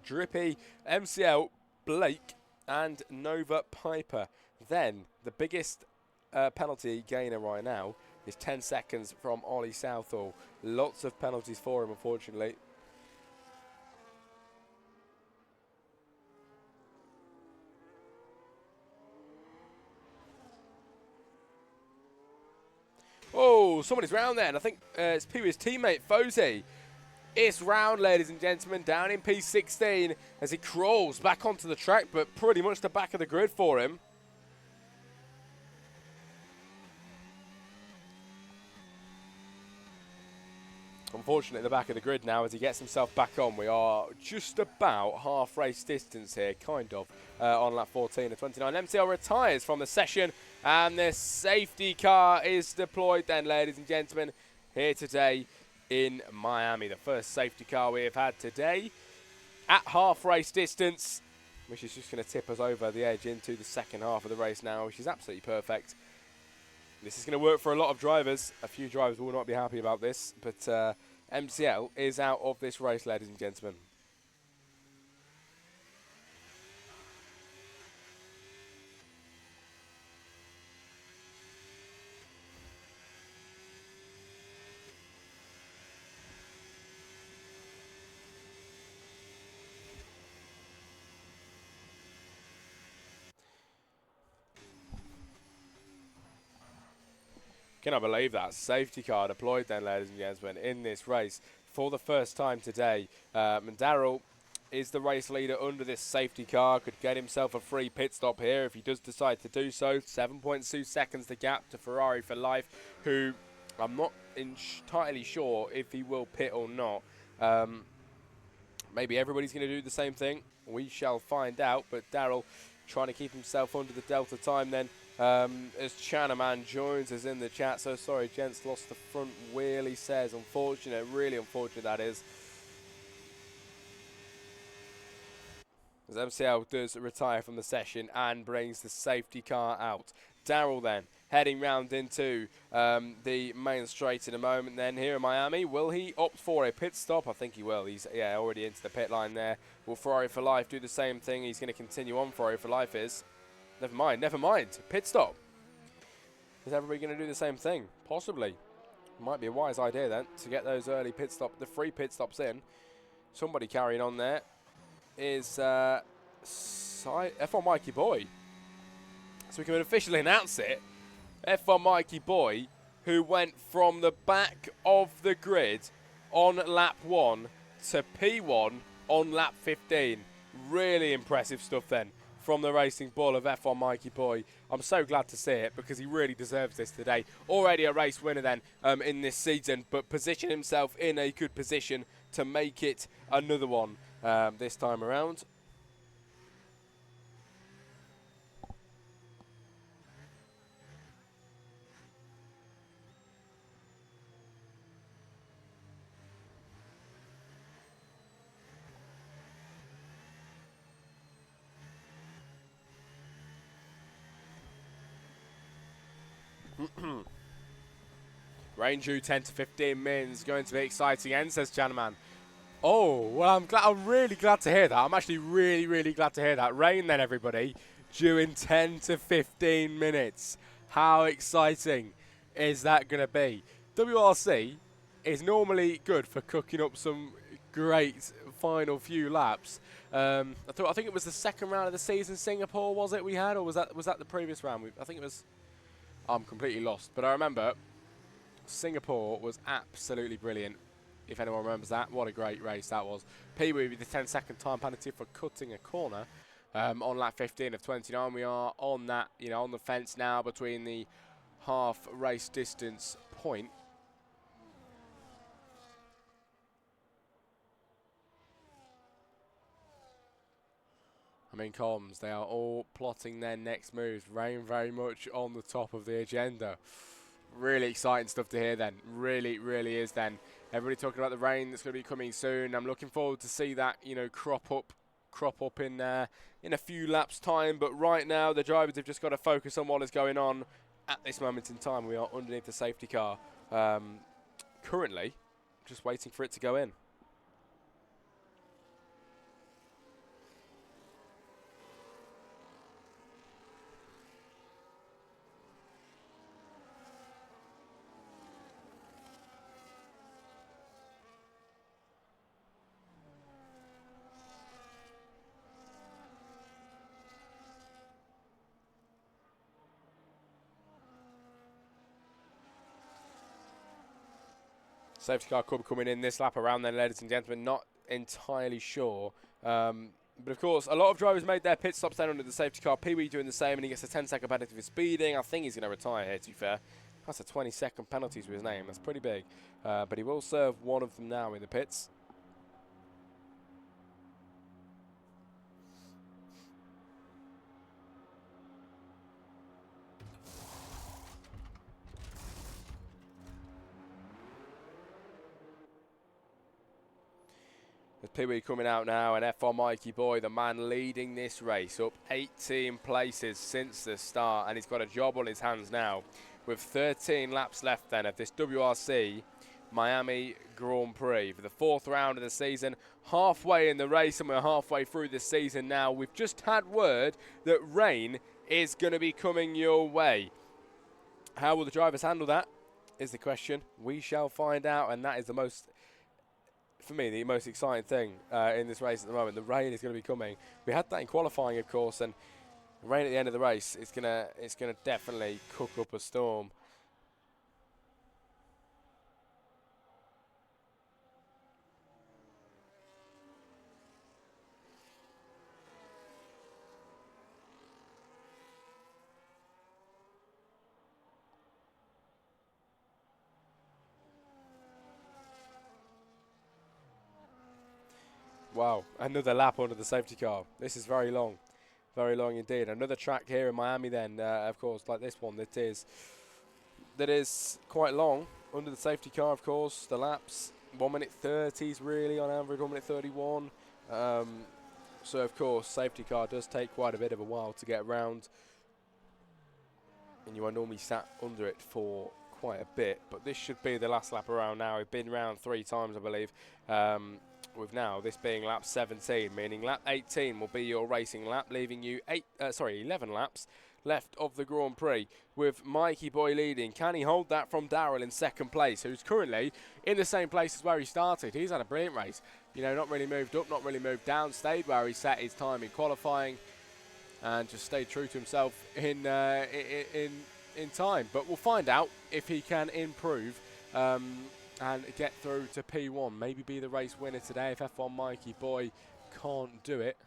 Speaker 2: Drippy, MCL, Blake, and Nova Piper. Then, the biggest penalty gainer right now is 10 seconds from Ollie Southall. Lots of penalties for him, unfortunately. Oh, somebody's round there, and I think it's Pee-wee's teammate, Fozy. It's round, ladies and gentlemen, down in P16 as he crawls back onto the track, but pretty much the back of the grid for him. Unfortunately, at the back of the grid now as he gets himself back on. We are just about half race distance here, kind of, on lap 14 of 29. MCL retires from the session, and the safety car is deployed then, ladies and gentlemen, here today in Miami. The first safety car we have had today at half race distance, which is just going to tip us over the edge into the second half of the race now, which is absolutely perfect. This is going to work for a lot of drivers. A few drivers will not be happy about this, but MCL is out of this race, ladies and gentlemen. Can I believe that? Safety car deployed then, ladies and gentlemen, in this race for the first time today. And Darrell is the race leader under this safety car. Could get himself a free pit stop here if he does decide to do so. 7.2 seconds the gap to Ferrari for Life, who I'm not entirely sure if he will pit or not. Maybe everybody's going to do the same thing. We shall find out. But Darrell trying to keep himself under the Delta time then. As Chanaman joins us in the chat. So sorry, gents, lost the front wheel, he says. Unfortunate, really unfortunate that is. As MCL does retire from the session and brings the safety car out. Darrell then heading round into the main straight in a moment then here in Miami. Will he opt for a pit stop? I think he will. He's already into the pit line there. Will Ferrari for Life do the same thing? He's going to continue on. Ferrari for Life is. Never mind. Pit stop. Is everybody going to do the same thing? Possibly. Might be a wise idea then to get those early pit stop, the free pit stops in. Somebody carrying on there is F1 Mikey Boy. So we can officially announce it. F1 Mikey Boy, who went from the back of the grid on lap 1 to P1 on lap 15. Really impressive stuff then from the Racing Bull of F1 Mikey Boy. I'm so glad to see it because he really deserves this today. Already a race winner then in this season, but position himself in a good position to make it another one this time around. Rain due 10 to 15 mins, going to be exciting end, says Chanaman. Oh, well, I'm really glad to hear that. I'm actually really glad to hear that. Rain then, everybody, due in 10 to 15 minutes. How exciting is that going to be? WRC is normally good for cooking up some great final few laps. I think it was the second round of the season, Singapore, was it we had, or was that the previous round? I think it was. I'm completely lost, but I remember Singapore was absolutely brilliant. If anyone remembers that, what a great race that was. Pee-wee with the 10-second time penalty for cutting a corner on lap 15 of 29. We are on that, on the fence now between the half race distance point. I mean, comms, they are all plotting their next moves. Rain very much on the top of the agenda. Really exciting stuff to hear then. Really is then. Everybody talking about the rain that's going to be coming soon. I'm looking forward to see that, crop up in a few laps time. But right now, the drivers have just got to focus on what is going on at this moment in time. We are underneath the safety car. Currently, just waiting for it to go in. Safety car could be coming in this lap around then, ladies and gentlemen. Not entirely sure. But of course, a lot of drivers made their pit stops down under the safety car. Pee-wee doing the same, and he gets a 10-second penalty for speeding. I think he's going to retire here, to be fair. That's a 20-second penalty to his name. That's pretty big. But he will serve one of them now in the pits. There's Pee-wee coming out now, and F1 Mikey Boy, the man leading this race, up 18 places since the start, and he's got a job on his hands now with 13 laps left then of this WRC Miami Grand Prix for the fourth round of the season. Halfway in the race, and we're halfway through the season now. We've just had word that rain is going to be coming your way. How will the drivers handle that is the question. We shall find out, and that is the most... for me, the most exciting thing in this race at the moment. The rain is going to be coming. We had that in qualifying, of course, and rain at the end of the race. It's gonna definitely cook up a storm. Wow, another lap under the safety car. This is very long indeed. Another track here in Miami then, of course, like this one that is quite long under the safety car, of course. The laps, 1 minute 30s really on average, 1 minute 31. So, of course, safety car does take quite a bit of a while to get around. And you are normally sat under it for quite a bit. But this should be the last lap around now. We've been around 3 times, I believe. With now this being lap 17, meaning lap 18 will be your racing lap, leaving you 11 laps left of the Grand Prix, with Mikey Boy leading. Can he hold that from Darrell in second place, who's currently in the same place as where he started? He's had a brilliant race. Not really moved up, not really moved down, stayed where he set his time in qualifying, and just stayed true to himself in time. But we'll find out if he can improve.
Speaker 1: and get through to P1. Maybe be the race winner today if F1 Mikey Boy can't do it.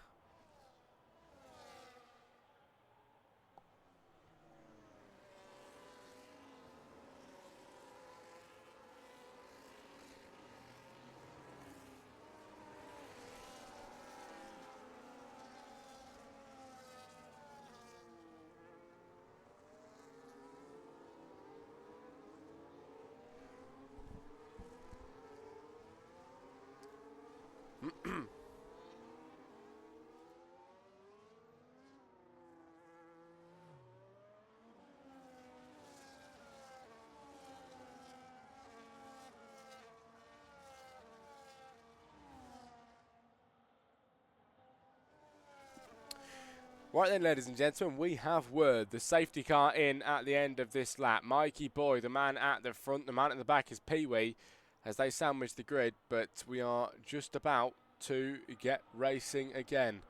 Speaker 1: Right then, ladies and gentlemen, we have word. The safety car in at the end of this lap. Mikey Boy, the man at the front, the man at the back is Pee-wee as they sandwich the grid, but we are just about to get racing again.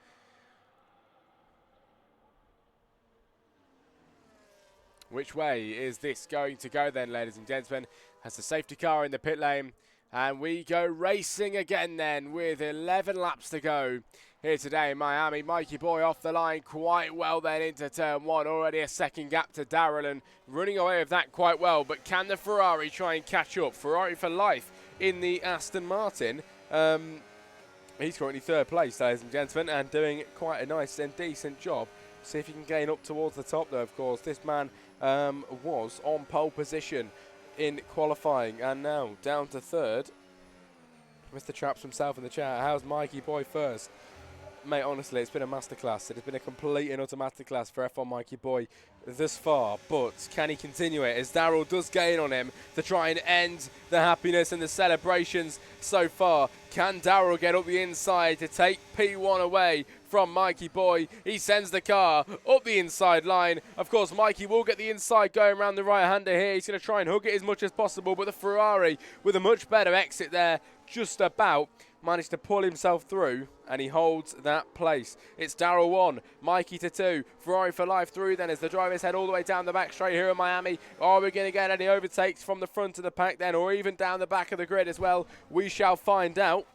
Speaker 1: Which way is this going to go then, ladies and gentlemen? Has the safety car in the pit lane, and we go racing again then with 11 laps to go here today in Miami. Mikey Boy off the line quite well then into turn one. Already a second gap to Darrell and running away with that quite well. But can the Ferrari try and catch up? Ferrari for life in the Aston Martin. He's currently third place, ladies and gentlemen, and doing quite a nice and decent job. See if he can gain up towards the top though, of course. This man was on pole position in qualifying and now down to third. Mr. Traps himself in the chat. How's Mikey Boy first? Mate, honestly, it's been a masterclass. It has been a complete and utter masterclass for F1 Mikey Boy thus far. But can he continue it as Darrell does gain on him to try and end the happiness and the celebrations so far? Can Darrell get up the inside to take P1 away from Mikey Boy? He sends the car up the inside line. Of course, Mikey will get the inside going around the right-hander here. He's going to try and hug it as much as possible, but the Ferrari with a much better exit there, just about managed to pull himself through, and he holds that place. It's Darrell 1, Mikey to 2, Ferrari for life through then as the drivers head all the way down the back straight here in Miami. Are we going to get any overtakes from the front of the pack then, or even down the back of the grid as well? We shall find out.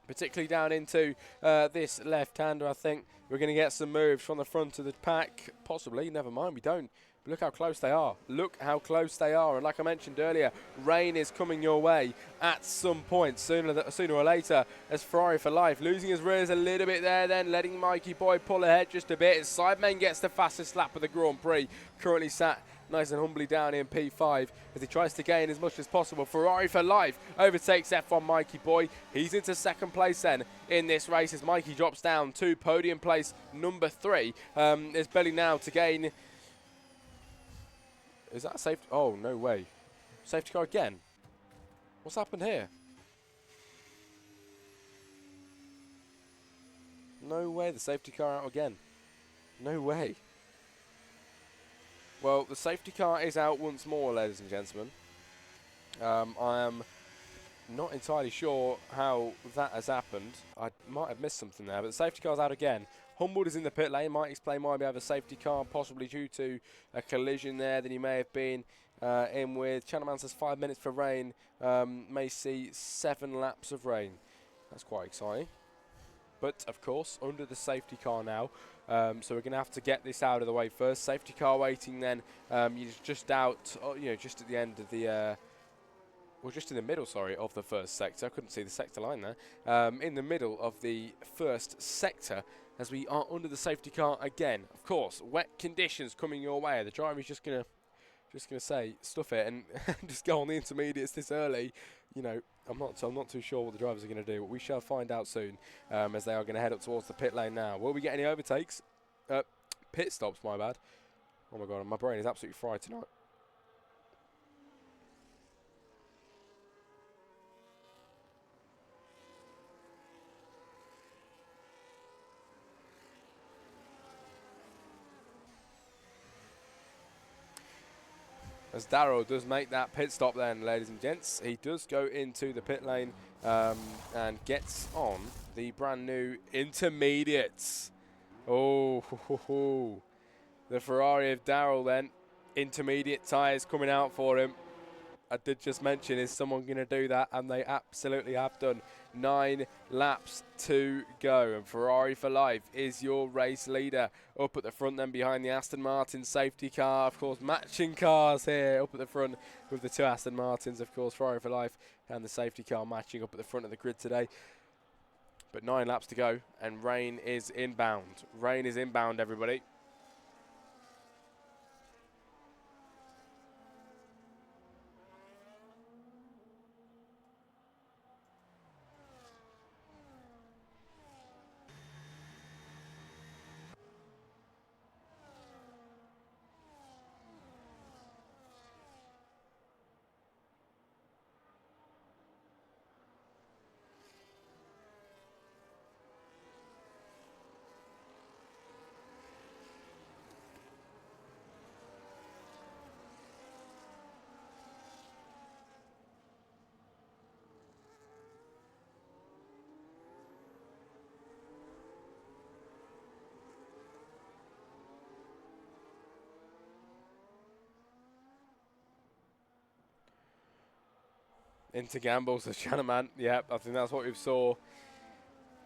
Speaker 1: Particularly down into this left-hander, I think we're going to get some moves from the front of the pack. Possibly, never mind, we don't. But look how close they are. Look how close they are. And like I mentioned earlier, rain is coming your way at some point, sooner or later, as Ferrari for life. Losing his rears a little bit there then, letting Mikey Boy pull ahead just a bit. As Sidemen gets the fastest lap of the Grand Prix. Currently sat nice and humbly down in P5 as he tries to gain as much as possible. Ferrari for life overtakes F1 Mikey Boy. He's into second place then in this race as Mikey drops down to podium place number 3. There's Belly now to gain. Is that a safety? Oh, no way. Safety car again. What's happened here? No way, the safety car out again. No way. Well, the safety car is out once more, ladies and gentlemen. I am not entirely sure how that has happened. I might have missed something there, but the safety car's out again. Humboldt is in the pit lane, might explain why we have a safety car, possibly due to a collision there that he may have been in with. Channelman says 5 minutes for rain, may see 7 laps of rain. That's quite exciting. But, of course, under the safety car now, so we're going to have to get this out of the way first. Safety car waiting then, you're just out, just at the end of the... well, just in the middle, sorry, of the first sector. I couldn't see the sector line there. In the middle of the first sector, as we are under the safety car again. Of course, wet conditions coming your way. The driver's just gonna say stuff it and just go on the intermediates this early. You know, I'm not too sure what the drivers are going to do, but we shall find out soon as they are going to head up towards the pit lane now. Will we get any overtakes? Pit stops, my bad. Oh my god, my brain is absolutely fried tonight. As Darrell does make that pit stop then, ladies and gents. He does go into the pit lane and gets on the brand new intermediates. Oh, the Ferrari of Darrell then. Intermediate tyres coming out for him.
Speaker 2: I did just mention, is someone going to do that? And they absolutely have done. 9 laps to go, and Ferrari for life is your race leader. Up at the front then behind the Aston Martin safety car. Of course, matching cars here up at the front with the 2 Aston Martins. Of course, Ferrari for life and the safety car matching up at the front of the grid today. But 9 laps to go, and rain is inbound. Rain is inbound, everybody. Into gambles, the Shanaman. Yep, I think that's what we saw.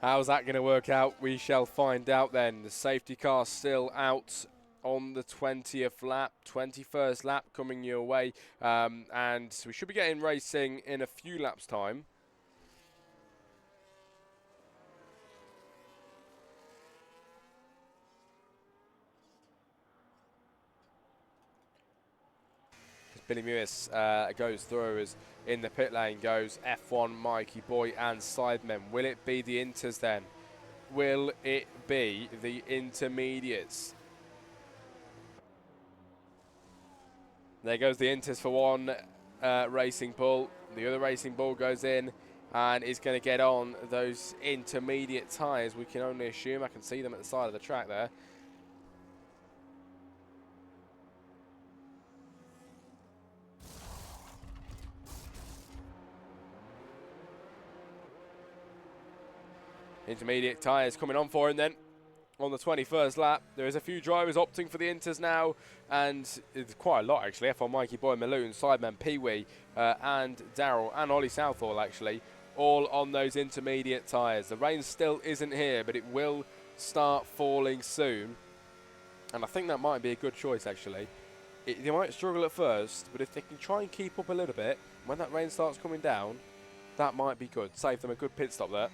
Speaker 2: How's that going to work out? We shall find out then. The safety car still out on the 20th lap, 21st lap coming your way. And we should be getting racing in a few laps' time. Billy Mewis goes through as in the pit lane goes F1, Mikey Boy and Sidemen. Will it be the Inters then? Will it be the intermediates? There goes the Inters for one racing bull. The other racing bull goes in and is going to get on those intermediate tyres. We can only assume. I can see them at the side of the track there. Intermediate tyres coming on for him then on the 21st lap. There is a few drivers opting for the Inters now, and it's quite a lot actually. F1 Mikey Boy, Maloon, Sideman, Pee-wee, and Daryl, and Ollie Southall actually, all on those intermediate tyres. The rain still isn't here, but it will start falling soon, and I think that might be a good choice actually. They might struggle at first, but if they can try and keep up a little bit, when that rain starts coming down, that might be good. Save them a good pit stop there.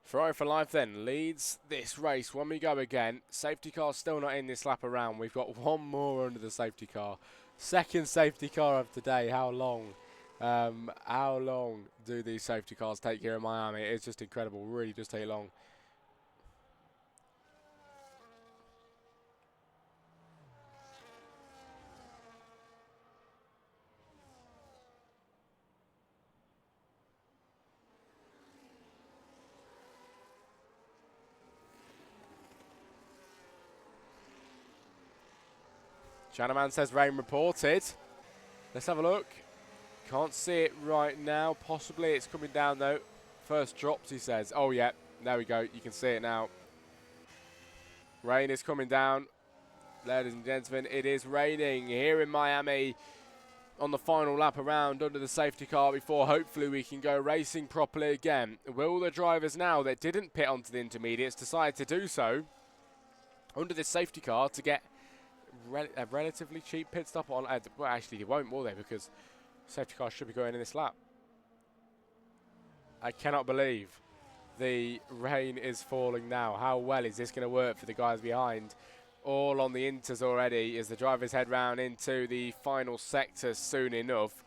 Speaker 2: Ferrari for life then leads this race. When we go again, safety car still not in this lap around. We've got one more under the safety car. Second safety car of today. How long? How long do these safety cars take here in Miami? It's just incredible. Really just take long. Chanaman says rain reported. Let's have a look. Can't see it right now. Possibly it's coming down though. First drops, he says. Oh, yeah. There we go. You can see it now. Rain is coming down. Ladies and gentlemen, it is raining here in Miami on the final lap around under the safety car before hopefully we can go racing properly again. Will the drivers now that didn't pit onto the intermediates decide to do so under this safety car to get a relatively cheap pit stop on? Well, actually, they won't, will they? Because safety car should be going in this lap. I cannot believe the rain is falling now. How well is this going to work for the guys behind? All on the Inters already as the drivers head round into the final sector soon enough.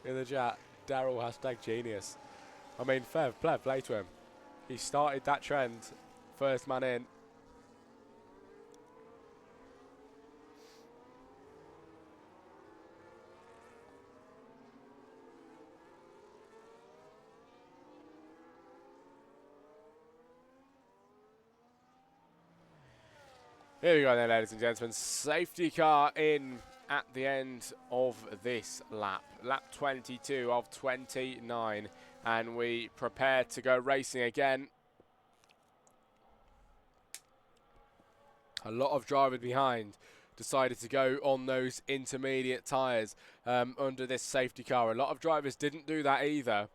Speaker 2: In the chat, Daryl #genius. I mean, fair play to him. He started that trend, first man in. Here we go then, ladies and gentlemen. Safety car in at the end of this lap. Lap 22 of 29. And we prepare to go racing again. A lot of drivers behind decided to go on those intermediate tyres under this safety car. A lot of drivers didn't do that either.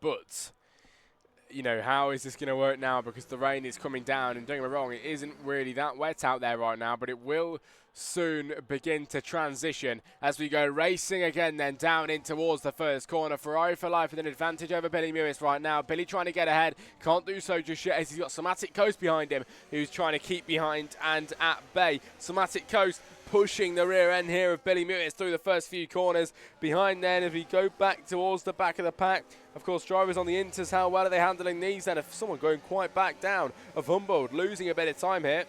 Speaker 2: But you know, how is this going to work now? Because the rain is coming down, and don't get me wrong, it isn't really that wet out there right now, but it will soon begin to transition as we go racing again then down in towards the first corner. Ferrari for life with an advantage over Billy Mewis right now. Billy trying to get ahead, can't do so just yet as he's got Somatic Coast behind him, who's trying to keep behind and at bay. Somatic Coast pushing the rear end here of Billy Mewis through the first few corners. Behind then, as we go back towards the back of the pack, of course, drivers on the Inters, how well are they handling these then? If someone going quite back down of Humboldt, losing a bit of time here.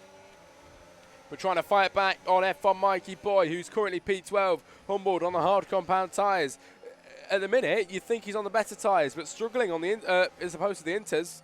Speaker 2: We're trying to fight back on F1 Mikey Boy, who's currently P12. Humboldt on the hard compound tyres. At the minute, you think he's on the better tyres, but struggling on the as opposed to the Inters.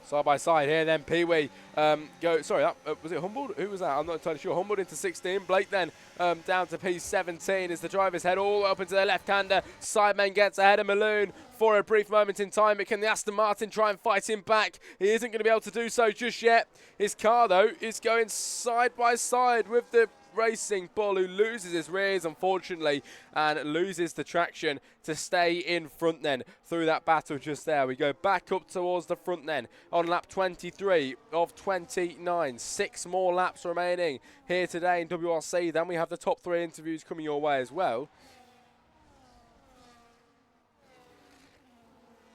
Speaker 2: Side by side here, then Pee-wee go. Sorry, was it Humboldt? Who was that? I'm not entirely sure. Humboldt into 16. Blake then down to P17 as the drivers head all open to their left-hander. Sideman gets ahead of Malone for a brief moment in time. But can the Aston Martin try and fight him back? He isn't going to be able to do so just yet. His car, though, is going side by side with the Racing Bull, who loses his rears, unfortunately, and loses the traction to stay in front then through that battle just there. We go back up towards the front then on lap 23 of 29. 6 more laps remaining here today in WRC. Then we have the top 3 interviews coming your way as well.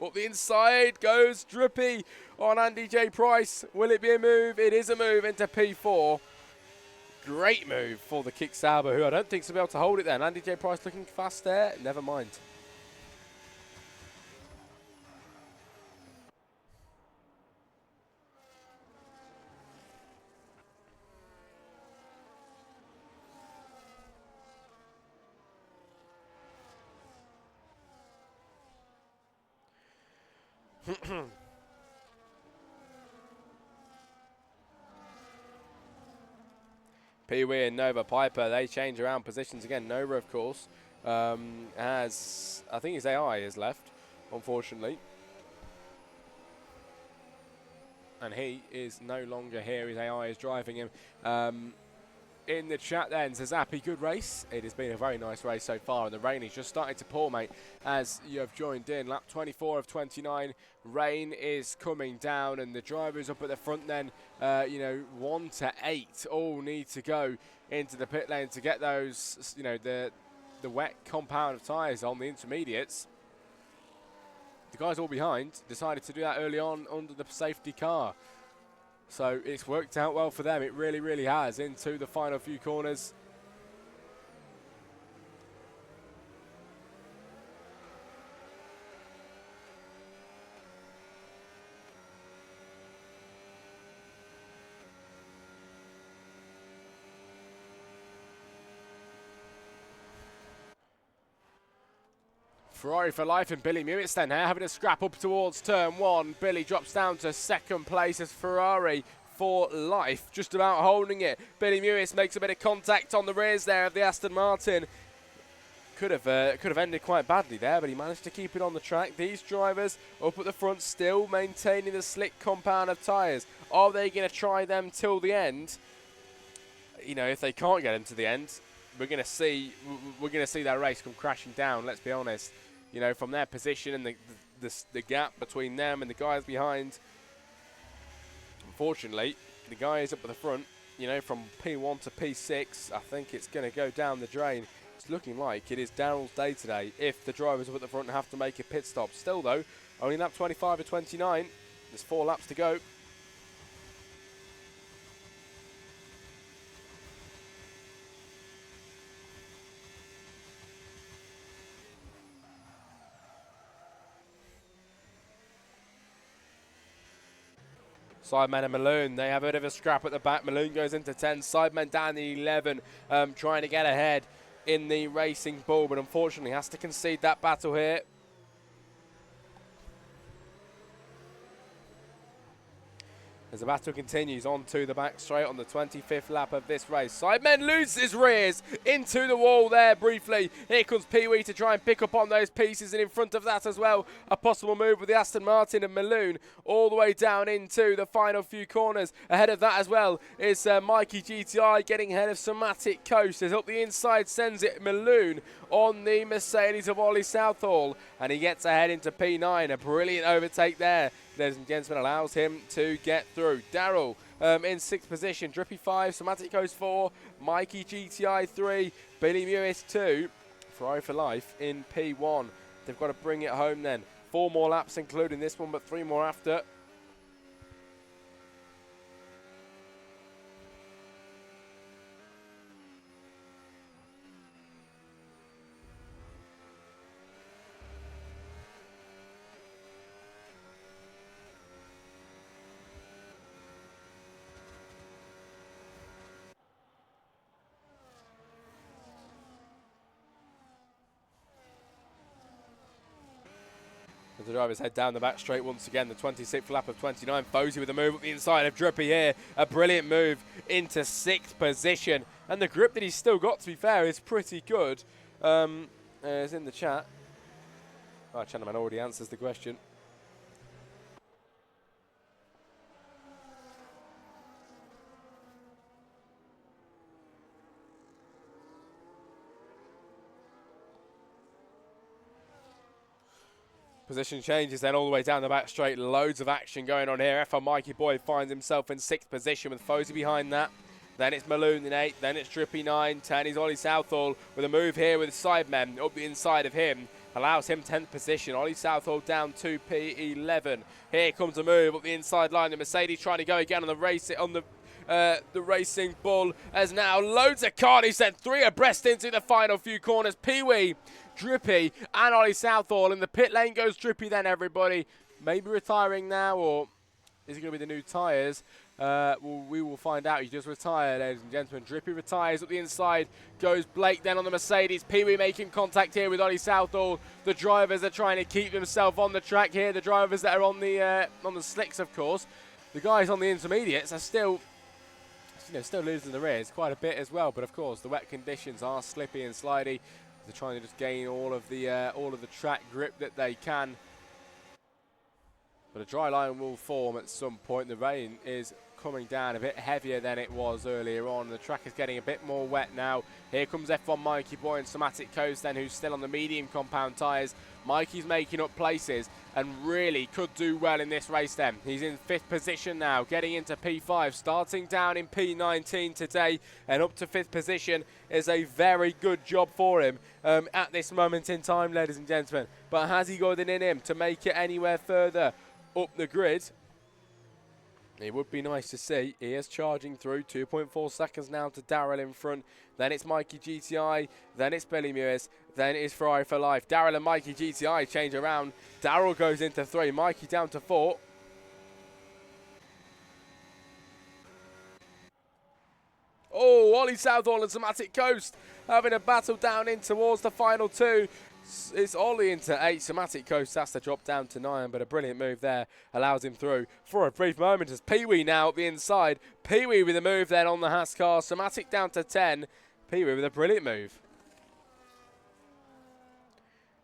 Speaker 2: Up the inside goes Drippy on Andy J. Price. Will it be a move? It is a move into P4. Great move for the Kick Sauber, who I don't think is going to be able to hold it then. Andy J. Price looking fast there. Never mind. Pee-wee and Nova Piper, they change around positions again. Nova, of course, has, I think his AI is left, unfortunately. And he is no longer here. His AI is driving him. In the chat then says, Happy, good race. It has been a very nice race so far, and the rain is just starting to pour, mate, as you have joined in. Lap 24 of 29, rain is coming down, and the drivers up at the front then, you know, 1 to 8 all need to go into the pit lane to get those, you know, the wet compound of tyres on the intermediates. The guys all behind decided to do that early on under the safety car. So it's worked out well for them. It really, really has into the final few corners. Ferrari for life and Billy Mewis then here having a scrap up towards turn 1. Billy drops down to 2nd place as Ferrari for life, just about holding it. Billy Mewis makes a bit of contact on the rears there of the Aston Martin. Could have ended quite badly there, but he managed to keep it on the track. These drivers up at the front still maintaining the slick compound of tyres. Are they going to try them till the end? You know, if they can't get them to the end, we're going to see that race come crashing down. Let's be honest. You know, from their position and the gap between them and the guys behind. Unfortunately, the guys up at the front, you know, from P1 to P6, I think it's going to go down the drain. It's looking like it is Daryl's day today if the drivers up at the front have to make a pit stop. Still, though, only lap 25 to 29. There's 4 laps to go. Sidemen and Malone, they have a bit of a scrap at the back. Malone goes into 10, Sidemen down the 11, trying to get ahead in the Racing Bull, but unfortunately has to concede that battle here. As the battle continues on to the back straight on the 25th lap of this race. Sidemen loses his rears into the wall there briefly. Here comes Pee-wee to try and pick up on those pieces, and in front of that as well, a possible move with the Aston Martin and Malone all the way down into the final few corners. Ahead of that as well is Mikey GTI getting ahead of Somatic Coast. As up the inside sends it Malone on the Mercedes of Ollie Southall, and he gets ahead into P9. A brilliant overtake there, ladies and gentlemen, allows him to get through. Daryl in 6th position, Drippy 5, Somatic Coast 4, Mikey GTI 3, Billy Mewis 2, Ferrari for Life in P1. They've got to bring it home then. 4 more laps including this one, but 3 more after. As the drivers head down the back straight once again, the 26th lap of 29. Fosey with a move up the inside of Drippy here. A brilliant move into 6th position. And the grip that he's still got, to be fair, is pretty good. Is in the chat. Oh, Chanaman already answers the question. Position changes then all the way down the back straight. Loads of action going on here. F1 Mikey Boy finds himself in 6th position with Fosey behind that. Then it's Malone in 8th. Then it's Drippy 9. 10 is Ollie Southall with a move here with Sidemen up the inside of him. Allows him 10th position. Ollie Southall down to P11. Here comes a move up the inside line. The Mercedes trying to go again on the race on the Racing Bull, as now loads of carnage sent 3 abreast into the final few corners. Pee-wee, Drippy and Ollie Southall. In the pit lane goes Drippy then, everybody. Maybe retiring now, or is it going to be the new tyres? Well, we will find out. He just retired, ladies and gentlemen. Drippy retires. Up the inside goes Blake then on the Mercedes. Pee-wee making contact here with Ollie Southall. The drivers are trying to keep themselves on the track here. The drivers that are on the slicks, of course. The guys on the intermediates are still losing the rears quite a bit as well. But of course, the wet conditions are slippy and slidey. They're trying to just gain all of the track grip that they can. But a dry line will form at some point. The rain is coming down a bit heavier than it was earlier on. The track is getting a bit more wet now. Here comes F1 Mikey Boy and Somatic Coast then, who's still on the medium compound tyres. Mikey's making up places and really could do well in this race then. He's in 5th position now, getting into P5, starting down in P19 today, and up to 5th position is a very good job for him at this moment in time, ladies and gentlemen. But has he got it in him to make it anywhere further up the grid? It would be nice to see. He is charging through. 2.4 seconds now to Daryl in front. Then it's Mikey GTI. Then it's Billy Mewis. Then it's Ferrari for Life. Daryl and Mikey GTI change around. Daryl goes into 3. Mikey down to 4. Oh, Ollie Southall and Somatic Coast having a battle down in towards the final 2. It's Ollie into 8. Somatic Coast has to drop down to 9, but a brilliant move there allows him through for a brief moment. As Pee-wee now at the inside. Pee-wee with a move then on the Haas car. Somatic down to 10. Pee-wee with a brilliant move.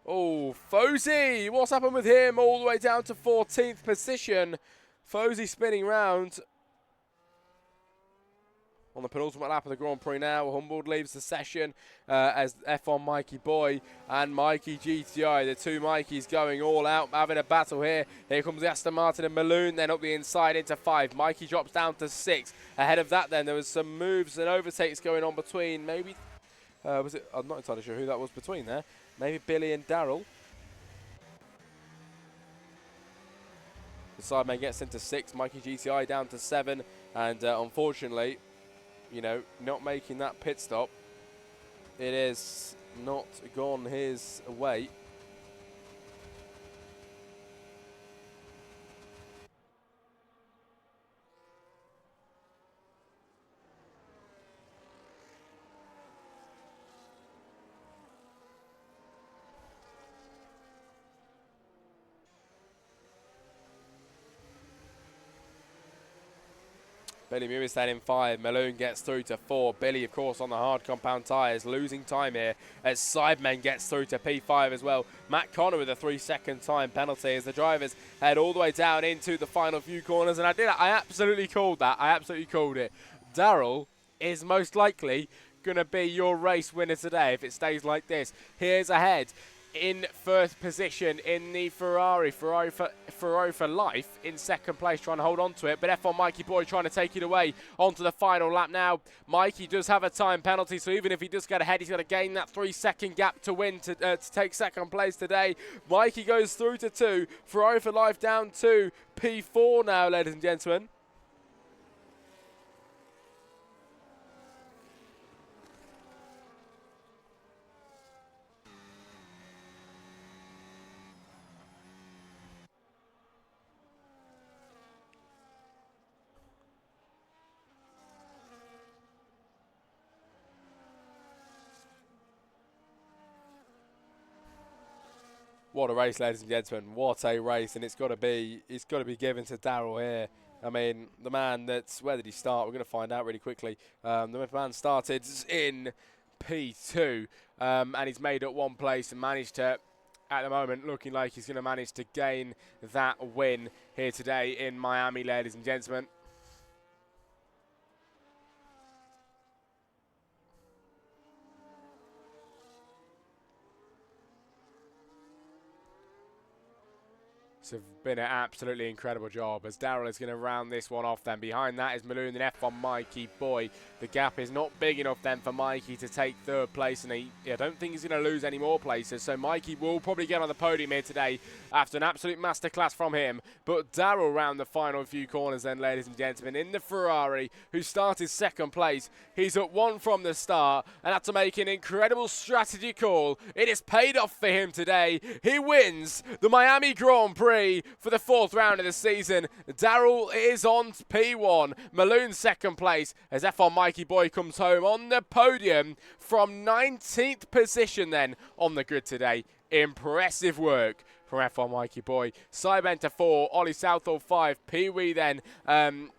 Speaker 2: Oh, Fosey! What's happened with him? All the way down to 14th position. Fosey spinning round on the penultimate lap of the Grand Prix now. Humboldt leaves the session as F1 Mikey Boy and Mikey GTI, the two Mikeys going all out, having a battle here. Here comes the Aston Martin and Malone, then up the inside into 5. Mikey drops down to 6. Ahead of that then, there was some moves and overtakes going on between maybe, was it, I'm not entirely sure who that was between there. Maybe Billy and Daryl. The sideman gets into 6, Mikey GTI down to 7, and unfortunately, you know, not making that pit stop. It is not gone his way. Billy Mewis then in 5. Malone gets through to 4. Billy, of course, on the hard compound tyres, losing time here as Sidemen gets through to P5 as well. Matt Connor with a 3-second time penalty as the drivers head all the way down into the final few corners. And I absolutely called that. I absolutely called it. Darrell is most likely going to be your race winner today if it stays like this. Here's ahead in first position in the Ferrari for life in second place, trying to hold on to it, but F1 Mikey Boy trying to take it away onto the final lap now. Mikey does have a time penalty, so even if he does get ahead, he's got to gain that 3-second gap to win to take second place today. Mikey goes through to 2, Ferrari for life down to P4 now, ladies and gentlemen. What a race, ladies and gentlemen. What a race, and it's got to be given to Darrell here. I mean, the man where did he start? We're going to find out really quickly. The man started in P2, and he's made up one place and managed to, at the moment, looking like he's going to manage to gain that win here today in Miami, ladies and gentlemen. It's been an absolutely incredible job as Darrell is going to round this one off then. Behind that is Maloon and F1 Mikey Boy. The gap is not big enough then for Mikey to take third place, and I don't think he's going to lose any more places. So Mikey will probably get on the podium here today after an absolute masterclass from him. But Darrell round the final few corners then, ladies and gentlemen, in the Ferrari, who started second place. He's at 1 from the start and had to make an incredible strategy call. It has paid off for him today. He wins the Miami Grand Prix for the 4th round of the season. Darrell is on P1. Maloon second place as F1 Mikey Boy comes home on the podium from 19th position then on the grid today. Impressive work from F1 Mikey Boy. Cyben to 4, Ollie Southall 5, Pee Wee then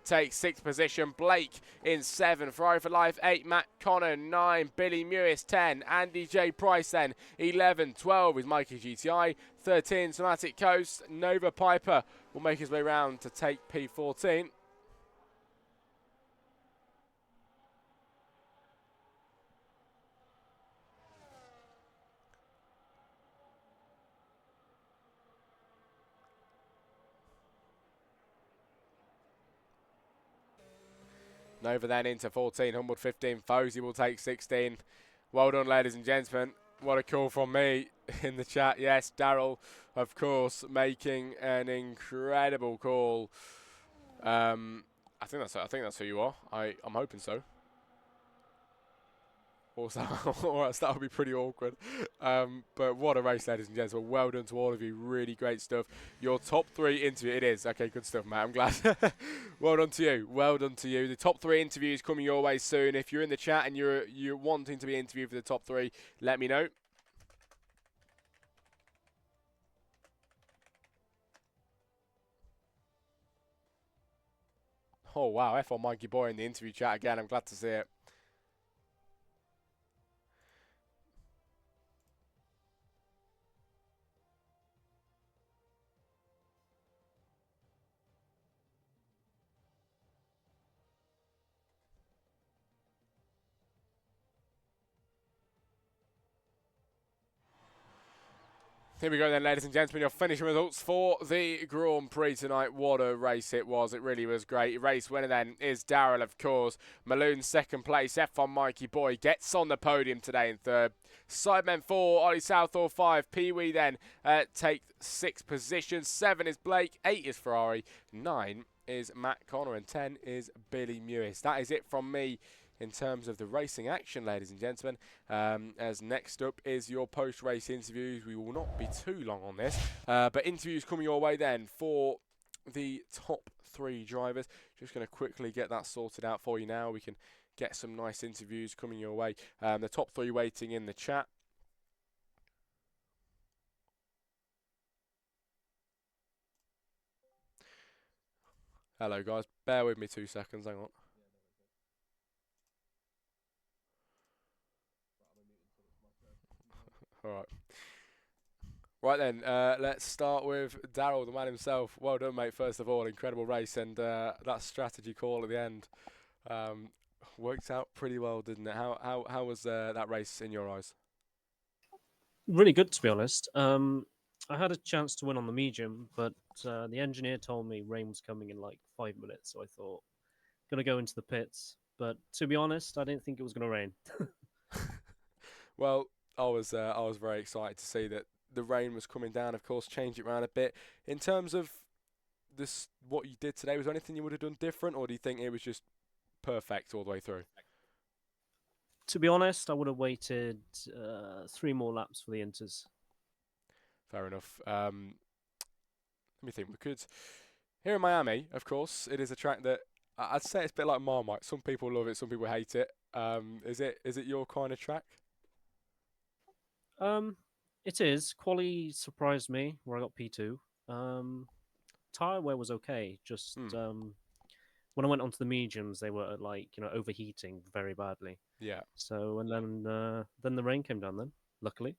Speaker 2: takes 6th position, Blake in 7, Ferrari for Life 8, Matt Connor 9, Billy Mewis 10, Andy J Price then 11, 12 is Mikey GTI, 13 Somatic Coast, Nova Piper will make his way round to take P14. Nova then into 14, Humboldt 15, Fozy will take 16. Well done, ladies and gentlemen. What a call from me in the chat. Yes, Darrell, of course, making an incredible call. I think that's who you are. I'm hoping so. Or else that would be pretty awkward. But what a race, ladies and gentlemen. Well done to all of you. Really great stuff. Your top 3 interview. It is. Okay, good stuff, Matt. I'm glad. Well done to you. Well done to you. The top 3 interviews coming your way soon. If you're in the chat and you're wanting to be interviewed for the top 3, let me know. Oh, wow. F1 Mikey Boy in the interview chat again. I'm glad to see it. Here we go then, ladies and gentlemen, your finishing results for the Grand Prix tonight. What a race it was. It really was great. Race winner then is Darrell, of course. Maloon second place. F1 Mikey Boy gets on the podium today in 3rd. Sidemen 4, Ollie Southall 5. Pee Wee then take 6th position. 7 is Blake. 8 is Ferrari. 9 is Matt Connor. And 10 is Billy Mewis. That is it from me in terms of the racing action, ladies and gentlemen. As next up is your post-race interviews. We will not be too long on this, but interviews coming your way then for the top 3 drivers. Just going to quickly get that sorted out for you now. We can get some nice interviews coming your way. The top 3 waiting in the chat. Hello guys, bear with me 2 seconds, hang on.
Speaker 1: All right. Right then, let's start with Daryl, the man himself. Well done, mate. First of all, incredible race, and that strategy call at the end um, worked out pretty well, didn't it? How was that race in your eyes?
Speaker 3: Really good, to be honest. I had a chance to win on the medium, but the engineer told me rain was coming in like 5 minutes, so I thought gonna go into the pits. But to be honest, I didn't think it was gonna rain.
Speaker 1: Well, I was very excited to see that the rain was coming down. Of course, changed it around a bit. In terms of this, what you did today, was there anything you would have done different, or do you think it was just perfect all the way through?
Speaker 3: To be honest, I would have waited 3 more laps for the inters.
Speaker 1: Fair enough. Let me think. We could here in Miami, of course, it is a track that I'd say it's a bit like Marmite. Some people love it, some people hate it. Is it your kind of track?
Speaker 3: Um, it is. Quali surprised me where I got P2. Tire wear was okay. Just
Speaker 1: Hmm.
Speaker 3: when I went onto the mediums, they were like overheating very badly.
Speaker 1: Yeah.
Speaker 3: So and then the rain came down. Then luckily.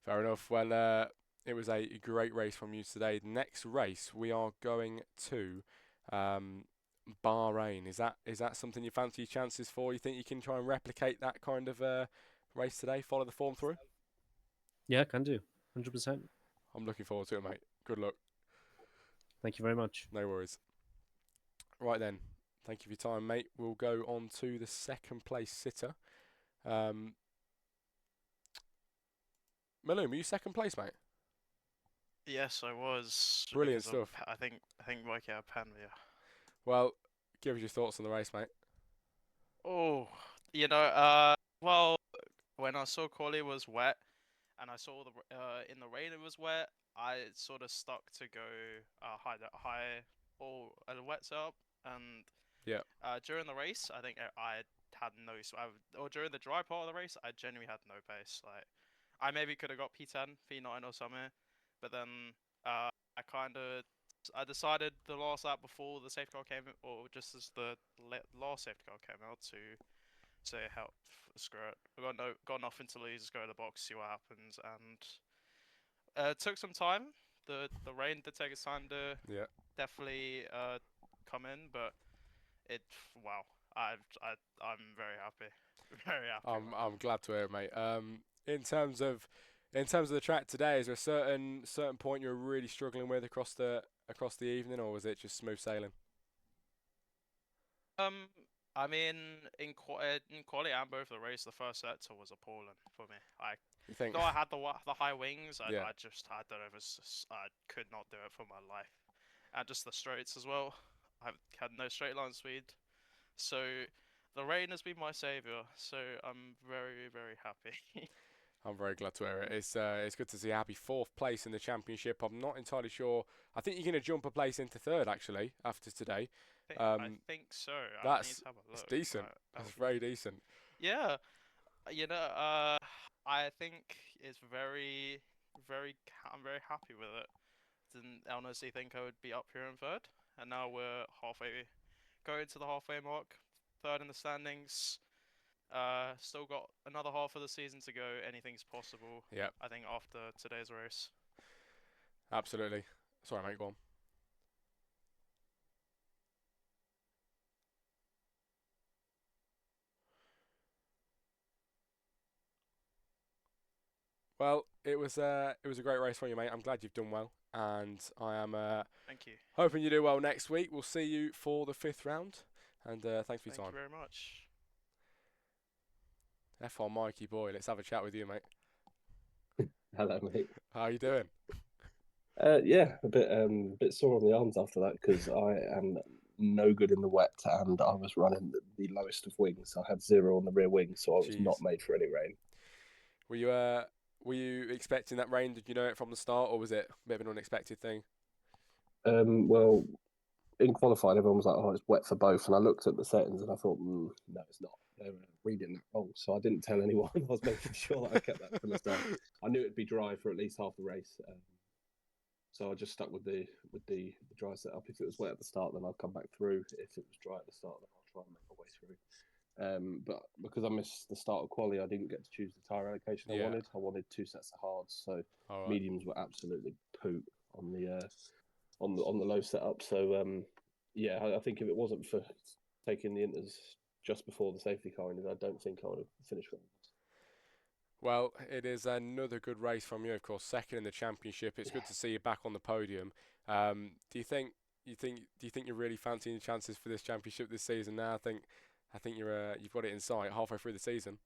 Speaker 1: Fair enough. Well, it was a great race from you today. The next race we are going to um, Bahrain. Is that something you fancy your chances for? You think you can try and replicate that kind of race today? Follow the form through?
Speaker 3: Yeah, can do. 100%.
Speaker 1: I'm looking forward to it, mate. Good luck.
Speaker 3: Thank you very much.
Speaker 1: No worries. Right then. Thank you for your time, mate. We'll go on to the second place sitter. Um, Malone, were you second place, mate?
Speaker 4: Yes, I was.
Speaker 1: Brilliant
Speaker 4: Because of,
Speaker 1: stuff.
Speaker 4: I think working out Panvia.
Speaker 1: Well, give us your thoughts on the race, mate.
Speaker 4: Oh, well, when I saw Quali was wet, and I saw in the rain it was wet, I sort of stuck to go high or a wet setup, and
Speaker 1: Yeah.
Speaker 4: during the race, I think I had no or during the dry part of the race, I genuinely had no pace. Like, I maybe could have got P10, P9 or something, but then I decided the last lap before the safety car came, or just as the last safety car came out, to say help, screw it. I got nothing to lose. Just go to the box, see what happens, and it took some time. The rain did take its time to
Speaker 1: Yeah.
Speaker 4: definitely come in, but it wow, I'm very happy, very happy.
Speaker 1: I'm glad to hear it, mate. In terms of the track today, is there a certain point you're really struggling with across the evening, or was it just smooth sailing?
Speaker 4: I mean, in quality and both the race, the first sector was appalling for me.
Speaker 1: You think?
Speaker 4: Though I had the high wings,
Speaker 1: Yeah.
Speaker 4: I don't know, I could not do it for my life, and just the straights as well. I had no straight line speed, so the rain has been my savior. So I'm very very happy.
Speaker 1: I'm very glad to hear it. It's good to see you happy. Fourth place in the championship. I'm not entirely sure. I think you're going to jump a place into third actually after today.
Speaker 4: I think so. I need
Speaker 1: That's
Speaker 4: to have a
Speaker 1: it's
Speaker 4: look.
Speaker 1: decent. That's very decent.
Speaker 4: Yeah, I think it's very, I'm very happy with it. Didn't honestly think I would be up here in third, and now we're going to the halfway mark, third in the standings. Still got another half of the season to go. Anything's possible.
Speaker 1: Yeah,
Speaker 4: I think after today's race.
Speaker 1: absolutely. Sorry, mate. Go on. Well, it was a great race for you, mate. I'm glad you've done well, and I am
Speaker 4: Thank you.
Speaker 1: hoping you do well next week. We'll see you for the fifth round, and thanks for your
Speaker 4: Thank
Speaker 1: time.
Speaker 4: you very much.
Speaker 1: F1 Mikey boy, let's have a chat with you, mate.
Speaker 5: Hello, mate.
Speaker 1: How are you doing?
Speaker 5: Yeah, a bit sore on the arms after that because I am no good in the wet and I was running the lowest of wings. I had 0 on the rear wing, so I was not
Speaker 1: Jeez.
Speaker 5: made for any rain.
Speaker 1: Were you expecting that rain? Did you know it from the start, or was it a bit of an unexpected thing?
Speaker 5: Well, in qualifying, everyone was like, "Oh, it's wet for both," and I looked at the settings and I thought, "No, it's not." They were reading that wrong, so I didn't tell anyone. I was making sure that I kept that to myself. I knew it'd be dry for at least half the race. So I just stuck with the dry setup. If it was wet at the start, then I'll come back through. If it was dry at the start, then I'll try and make my way through. But because I missed the start of quali, I didn't get to choose the tyre allocation I
Speaker 1: Yeah.
Speaker 5: wanted. I wanted 2 sets of hards, so
Speaker 1: All right.
Speaker 5: mediums were absolutely poop on the low setup. So yeah, I think if it wasn't for taking the inters just before the safety car ended, I don't think I would have finished well.
Speaker 1: Well, it is another good race from you, of course. Second in the championship. It's good to see you back on the podium. Do you think you're really fancying your chances for this championship this season now? I think you've got it in sight halfway through the season.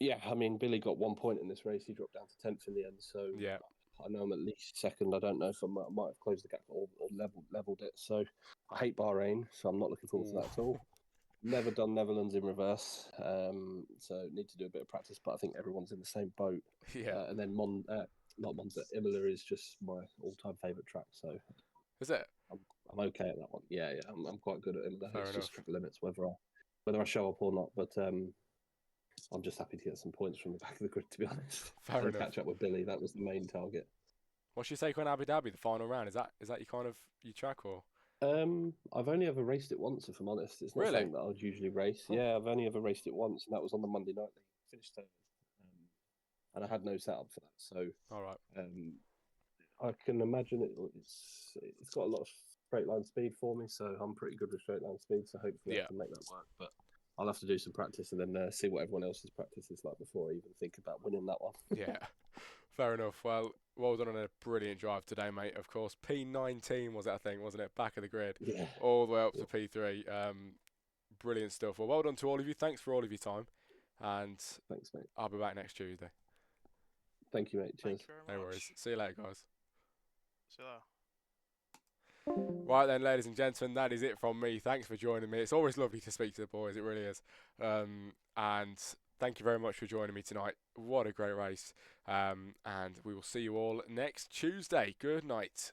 Speaker 5: Yeah, I mean, Billy got 1 point in this race. He dropped down to 10th in the end. So
Speaker 1: Yeah.
Speaker 5: I know I'm at least second. I don't know if I might have closed the gap or leveled it. So I hate Bahrain, so I'm not looking forward to that at all. Never done Netherlands in reverse, so need to do a bit of practice. But I think everyone's in the same boat.
Speaker 1: Yeah.
Speaker 5: And then not Monza, Imola is just my all-time favourite track. So
Speaker 1: Is it?
Speaker 5: I'm okay at that one. Yeah, I'm quite good at Imola.
Speaker 1: Fair
Speaker 5: It's
Speaker 1: enough.
Speaker 5: just track limits whether I show up or not. But I'm just happy to get some points from the back of the grid, to be honest.
Speaker 1: Fair
Speaker 5: And
Speaker 1: enough.
Speaker 5: catch up with Billy. That was the main target.
Speaker 1: What's your take on Abu Dhabi, the final round? Is that your kind of your track or?
Speaker 5: I've only ever raced it once, if I'm honest. It's not
Speaker 1: Really?
Speaker 5: something that I would usually race.
Speaker 1: Huh.
Speaker 5: Yeah, I've only ever raced it once, and that was on the Monday night. They finished third, and I had no setup for that. So
Speaker 1: All right.
Speaker 5: I can imagine it's got a lot of straight line speed for me, so I'm pretty good with straight line speed. So hopefully
Speaker 1: Yeah.
Speaker 5: I can make that work. But I'll have to do some practice and then see what everyone else's practice is like before I even think about winning that one.
Speaker 1: Yeah. Fair enough. Well done on a brilliant drive today, mate. Of course, P19 was that thing, wasn't it? Back of the grid,
Speaker 5: Yeah.
Speaker 1: all the way up to P3. Brilliant stuff. Well done to all of you. Thanks for all of your time, and
Speaker 5: Thanks, mate.
Speaker 1: I'll be back next Tuesday.
Speaker 5: Thank you, mate. Cheers.
Speaker 4: Thank you very much.
Speaker 1: No worries. See you later, guys.
Speaker 4: See you there.
Speaker 1: Right then, ladies and gentlemen, that is it from me. Thanks for joining me. It's always lovely to speak to the boys. It really is. And thank you very much for joining me tonight. What a great race. And we will see you all next Tuesday. Good night.